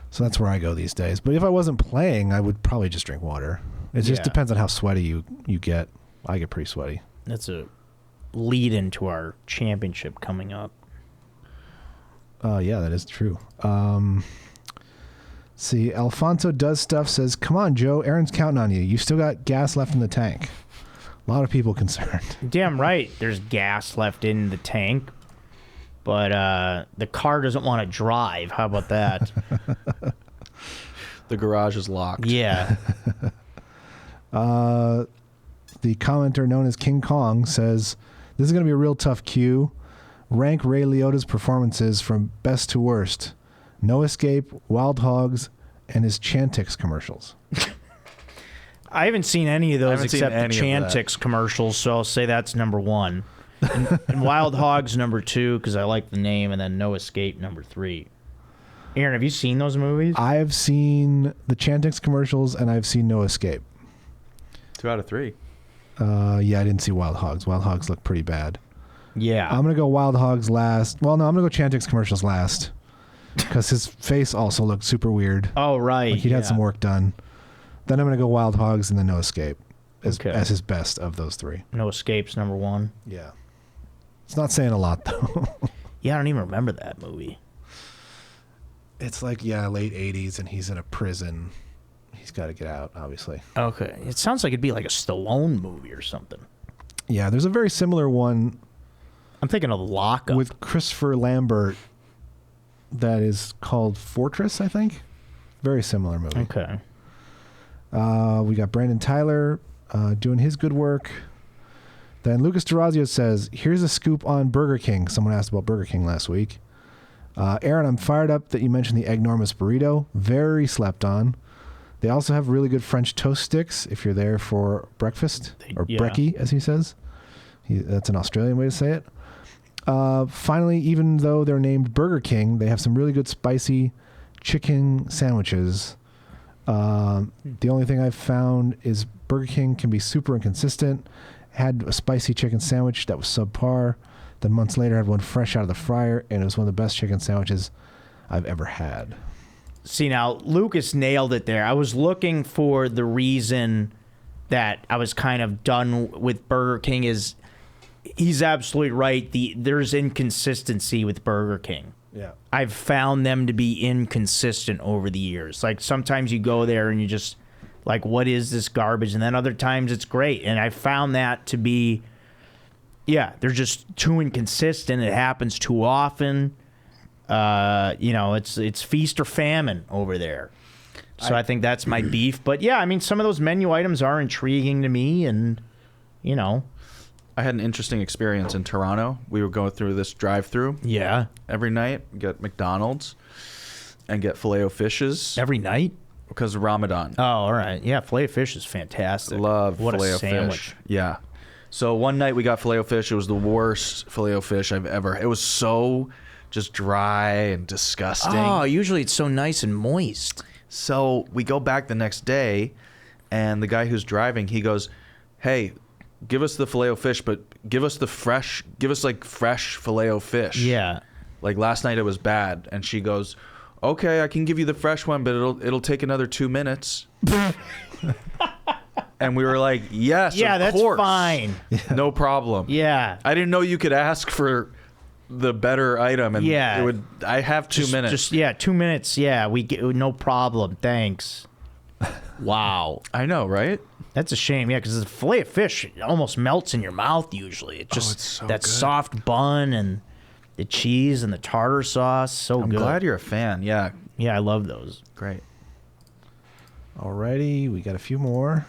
So that's where I go these days. But if I wasn't playing, I would probably just drink water. It just Yeah. depends on how sweaty you get. I get pretty sweaty. That's a lead into our championship coming up. Yeah, that is true. See, Alfonso Does Stuff says, come on, Joe. Aaron's counting on you. You still got gas left in the tank. A lot of people concerned. Damn right, there's gas left in the tank, but the car doesn't want to drive. How about that? The garage is locked. Yeah. The commenter known as King Kong says, this is going to be a real tough cue. Rank Ray Liotta's performances from best to worst. No Escape, Wild Hogs, and his Chantix commercials. I haven't seen any of those haven't seen except the any of that. Chantix commercials, so I'll say that's number one. And Wild Hogs number two, because I like the name, and then No Escape number three. Aaron, have you seen those movies? I've seen the Chantix commercials, and I've seen No Escape. 2 out of 3. Yeah, I didn't see Wild Hogs. Wild Hogs look pretty bad. Yeah. I'm going to go Wild Hogs last. Well, no, I'm going to go Chantix commercials last. Because his face also looked super weird. Oh, right. Like he'd had some work done. Then I'm going to go Wild Hogs and then No Escape as his best of those three. No Escape's number one. Yeah. It's not saying a lot, though. Yeah, I don't even remember that movie. It's like, yeah, late 80s, and he's in a prison. He's got to get out, obviously. Okay. It sounds like it'd be like a Stallone movie or something. Yeah, there's a very similar one I'm thinking of Lockup. with Christopher Lambert that is called Fortress, I think. Very similar movie. Okay. We got Brandon Tyler doing his good work. Then Lucas Durazio says, here's a scoop on Burger King. Someone asked about Burger King last week. Aaron, I'm fired up that you mentioned the Eggnormous burrito. Very slept on. They also have really good French toast sticks if you're there for breakfast, or brekkie, as he says. That's an Australian way to say it. Finally, even though they're named Burger King, they have some really good spicy chicken sandwiches. The only thing I've found is Burger King can be super inconsistent. Had a spicy chicken sandwich that was subpar. Then months later, had one fresh out of the fryer, and it was one of the best chicken sandwiches I've ever had. See, now, Lucas nailed it there. I was looking for the reason that I was kind of done with Burger King is he's absolutely right. There's inconsistency with Burger King. Yeah. I've found them to be inconsistent over the years. Like, sometimes you go there and you just, like, what is this garbage? And then other times it's great. And I found that to be, yeah, they're just too inconsistent. It happens too often. It's feast or famine over there. So I think that's my beef. But, yeah, I mean, some of those menu items are intriguing to me. And, I had an interesting experience in Toronto. We would go through this drive-through Yeah. every night, get McDonald's, and get Filet-O-Fishes Every night? because of Ramadan. Oh, all right. Yeah, filet of fish is fantastic. Love what a Filet-O-Fish. sandwich. Yeah. So one night we got Filet-O-Fish. It was the worst Filet-O-Fish I've ever. It was so just dry and disgusting. Oh, usually it's so nice and moist. So we go back the next day, and the guy who's driving, he goes, "Hey, give us the Filet-O-Fish, but give us fresh Filet-O-Fish." Yeah. Like last night it was bad, and she goes, "Okay, I can give you the fresh one, but it'll take another 2 minutes." And we were like, "Yes, Yeah, of that's course. fine. No problem." Yeah. I didn't know you could ask for the better item, and Yeah. it would. I have 2 minutes. Just, yeah, 2 minutes. Yeah, we get no problem. Thanks. Wow. I know, right? That's a shame. Yeah, because the filet of fish almost melts in your mouth usually. It just it's so that good. soft bun and the cheese and the tartar sauce. So I'm good. glad you're a fan. Yeah, Yeah, I love those. great. Alrighty, we got a few more.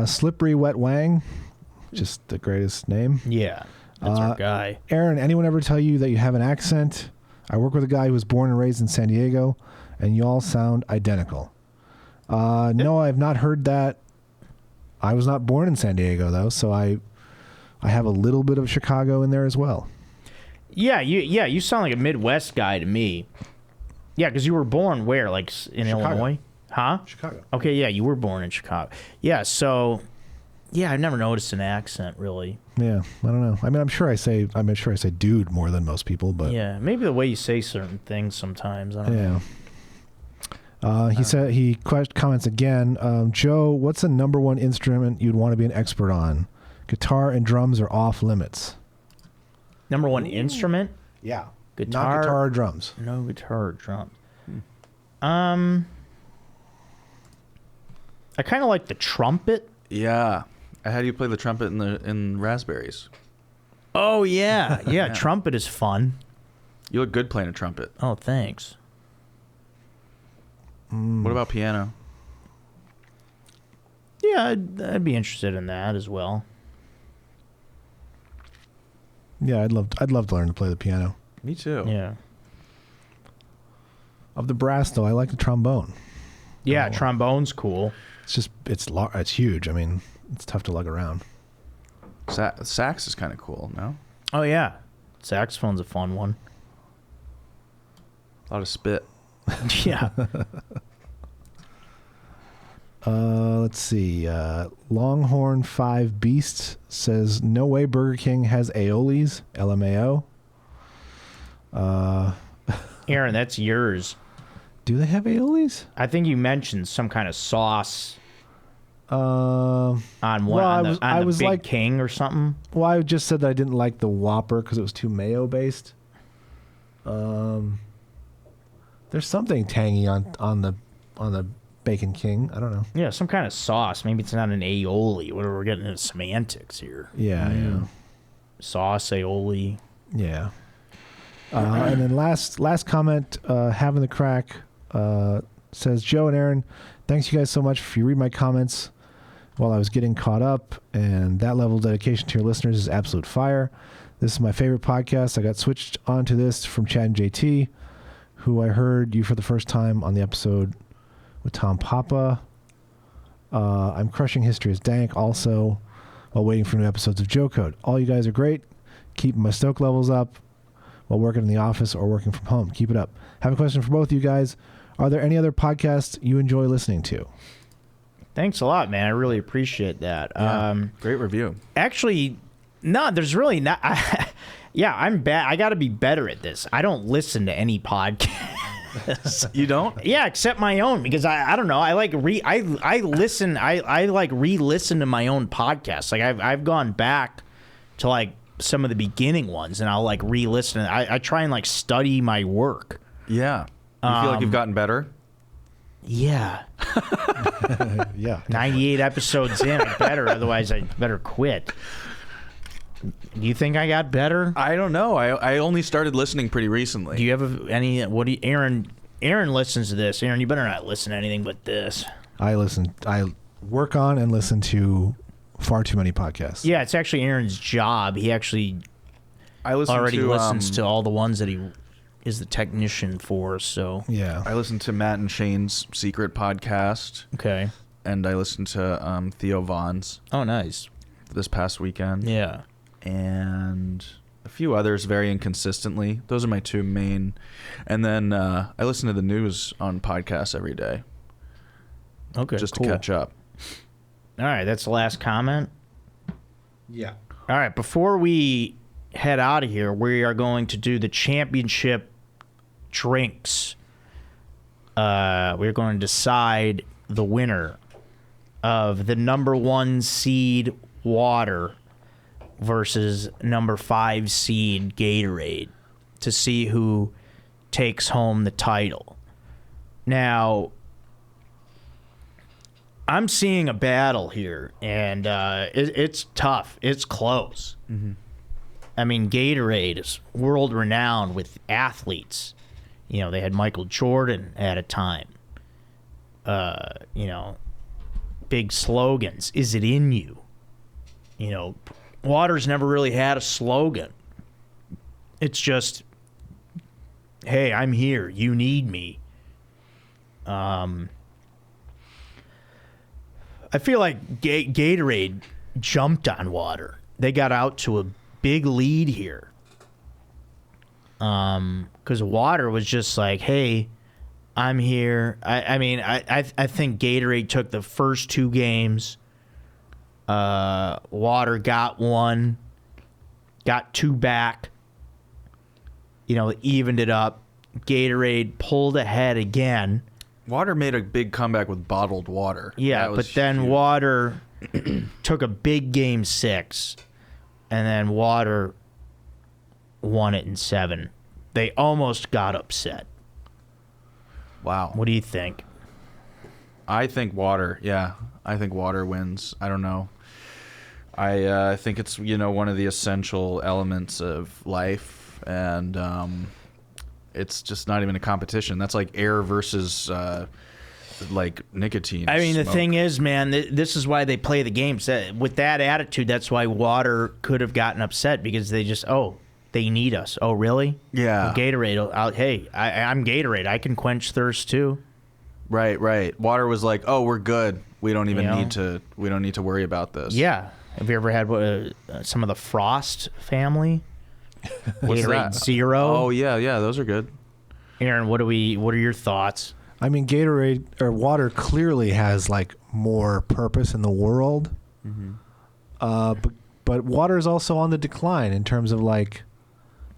Slippery Wet Wang, just the greatest name. Yeah, that's our guy. Aaron, anyone ever tell you that you have an accent? I work with a guy who was born and raised in San Diego, and you all sound identical. No, I have not heard that. I was not born in San Diego, though, so I have a little bit of Chicago in there as well. Yeah, you sound like a Midwest guy to me. Yeah, because you were born where, like in Chicago. Illinois, huh? Chicago. Okay, yeah, you were born in Chicago. Yeah, so yeah, I've never noticed an accent really. Yeah, I don't know. I mean, I'm sure I say dude more than most people, but Yeah, maybe the way you say certain things sometimes. I don't know. yeah. He comments again. Joe, what's the number one instrument you'd want to be an expert on? Guitar and drums are off limits. Number one instrument? Yeah. Guitar. Not guitar or drums. No guitar or drum. I kind of like the trumpet. Yeah, I had you play the trumpet in Rasberries. Oh yeah, yeah. Trumpet is fun. You look good playing a trumpet. Oh, thanks. What about piano? Yeah, I'd be interested in that as well. Yeah, I'd love to learn to play the piano. Me too. Yeah. Of the brass, though, I like the trombone. Yeah, trombone's cool. It's huge. I mean, it's tough to lug around. Sax is kind of cool, no? Oh yeah, saxophone's a fun one. A lot of spit. Yeah. Let's see. Longhorn 5 Beasts says, no way Burger King has aiolis. LMAO. Aaron, that's yours. Do they have aiolis? I think you mentioned some kind of sauce Well, on one I was Big like, King or something. well, I just said that I didn't like the Whopper because it was too mayo based. There's something tangy on the Bacon King. I don't know. Yeah, some kind of sauce. Maybe it's not an aioli. We're getting into semantics here. Yeah, Sauce, aioli. yeah. And then last comment, having the crack says, Joe and Aaron, thanks you guys so much for you read my comments while I was getting caught up, and that level of dedication to your listeners is absolute fire. This is my favorite podcast. I got switched onto this from Chad and JT, who I heard you for the first time on the episode with Tom Papa. I'm crushing History is Dank also while waiting for new episodes of Joe Code. All you guys are great. Keeping my stoke levels up while working in the office or working from home. Keep it up. Have a question for both of you guys. Are there any other podcasts you enjoy listening to? Thanks a lot, man. I really appreciate that. Yeah, great review. Actually, no, there's really not. Yeah, I'm bad. I got to be better at this. I don't listen to any podcast. You don't? Yeah, except my own, because I don't know. I like I listen. I like re-listen to my own podcasts. Like I've gone back to like some of the beginning ones, and I'll like re-listen. I try and like study my work. Yeah. You feel like you've gotten better? Yeah. Yeah. 98 episodes in, I better. Otherwise, I better quit. Do you think I got better? I don't know. I only started listening pretty recently. Do you have any? What do you, Aaron listens to this. Aaron, you better not listen to anything but this. I work on and listen to far too many podcasts. Yeah, it's actually Aaron's job. He actually listens to all the ones that he is the technician for. So Yeah. I listened to Matt and Shane's Secret podcast, okay. and I listened to Theo Vaughn's Oh, nice. this past weekend. Yeah. And a few others very inconsistently. Those are my two main. And then I listen to the news on podcasts every day Okay. just cool. to catch up. All right, that's the last comment. Yeah. All right, before we head out of here, we are going to do the championship drinks. We're going to decide the winner of the number 1 seed water versus number 5 seed Gatorade to see who takes home the title. Now, I'm seeing a battle here, and it's tough. It's close. Mm-hmm. I mean, Gatorade is world renowned with athletes. You know, they had Michael Jordan at a time. You know, big slogans. Is it in you? You know, water's never really had a slogan. It's just, hey, I'm here. You need me. I feel like Gatorade jumped on water. They got out to a big lead here. Because water was just like, hey, I'm here. I mean, I think Gatorade took the first 2 games. Water got 1, got 2 back. You know, evened it up. Gatorade pulled ahead again. Water made a big comeback with bottled water. Yeah, but then huge. Water took a big game 6, and then Water won it in 7. They almost got upset. Wow. What do you think? I think water. Yeah, I think water wins. I don't know. I think it's, you know, one of the essential elements of life, and it's just not even a competition. That's like air versus like nicotine. I mean, smoke. the thing is, man, this is why they play the games. With that attitude, that's why Water could have gotten upset, because they just, they need us. Oh, really? Yeah. Well, Gatorade, hey, I'm Gatorade. I can quench thirst too. Right. Water was like, oh, we're good. We don't even You know? we don't need to worry about this. Yeah. Have you ever had some of the Frost family? What's Gatorade that? Zero. Oh yeah, those are good. Aaron, what are your thoughts? I mean, Gatorade or water clearly has like more purpose in the world. Mm-hmm. But water is also on the decline in terms of like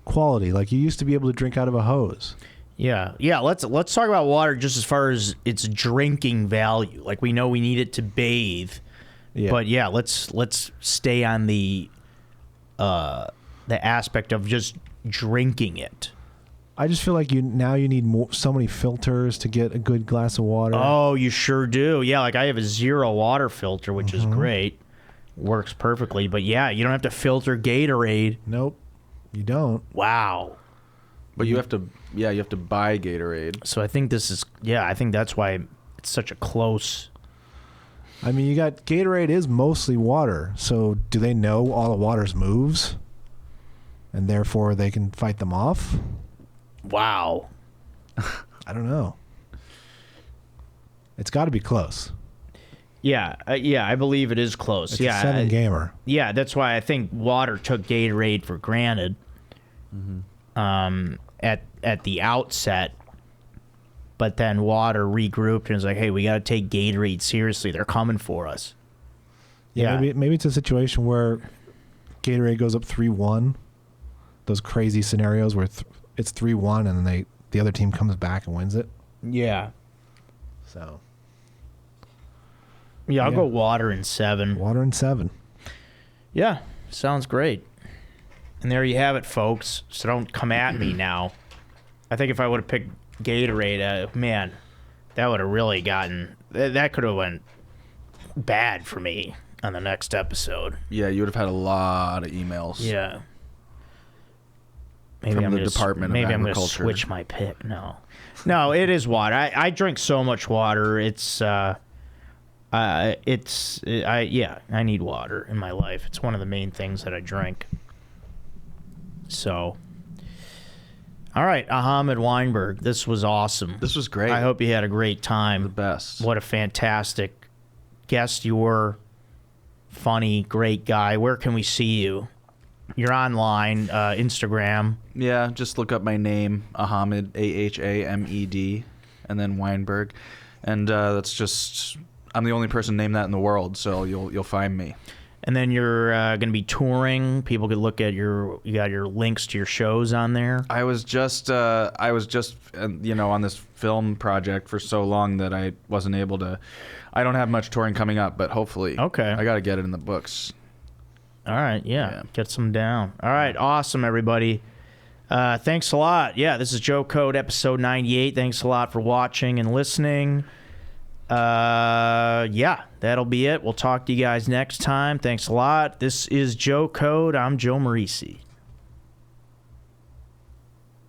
quality. Like you used to be able to drink out of a hose. Yeah. Let's talk about water just as far as its drinking value. Like we know we need it to bathe, but yeah, let's stay on the aspect of just drinking it. I just feel like you need so many filters to get a good glass of water. Oh, you sure do. Yeah, like I have a zero water filter, which is great. Works perfectly. But yeah, you don't have to filter Gatorade. Nope, you don't. Wow. But you have to buy Gatorade. So I think I think that's why it's such a close. I mean, Gatorade is mostly water. So do they know all the water's moves? And therefore they can fight them off? Wow. I don't know. It's got to be close. Yeah, I believe it is close. It's yeah, a 7-gamer. Yeah, that's why I think water took Gatorade for granted. At the outset, but then water regrouped and was like, "Hey, we got to take Gatorade seriously. They're coming for us." Yeah, maybe it's a situation where Gatorade goes up 3-1. Those crazy scenarios where it's 3-1 and then the other team comes back and wins it. Yeah. So. Yeah, I'll go water in 7. Water in 7. Yeah, sounds great. And there you have it, folks. So don't come at me now. I think if I would have picked Gatorade, man, that would have really gotten... That could have went bad for me on the next episode. Yeah, you would have had a lot of emails. Yeah. From the Department of Maybe I'm going to Agriculture. switch my pick. No, it is water. I drink so much water. It's... I need water in my life. It's one of the main things that I drink. So, all right, Ahamed Weinberg, this was awesome. This was great. I hope you had a great time. The best. What a fantastic guest you were. Funny, great guy. Where can we see you? You're online, Instagram. Yeah, just look up my name, Ahamed, Ahamed, and then Weinberg, and that's just, I'm the only person named that in the world, so you'll find me. And then you're going to be touring. People could look at you got your links to your shows on there. I was just on this film project for so long that I wasn't able to. I don't have much touring coming up, but hopefully, okay, I got to get it in the books. All right, yeah, get some down. All right, awesome, everybody. Thanks a lot. Yeah, this is Joe Code, episode 98. Thanks a lot for watching and listening. Yeah, that'll be it. We'll talk to you guys next time. Thanks a lot. This is Joe Code. I'm Joe Marrese.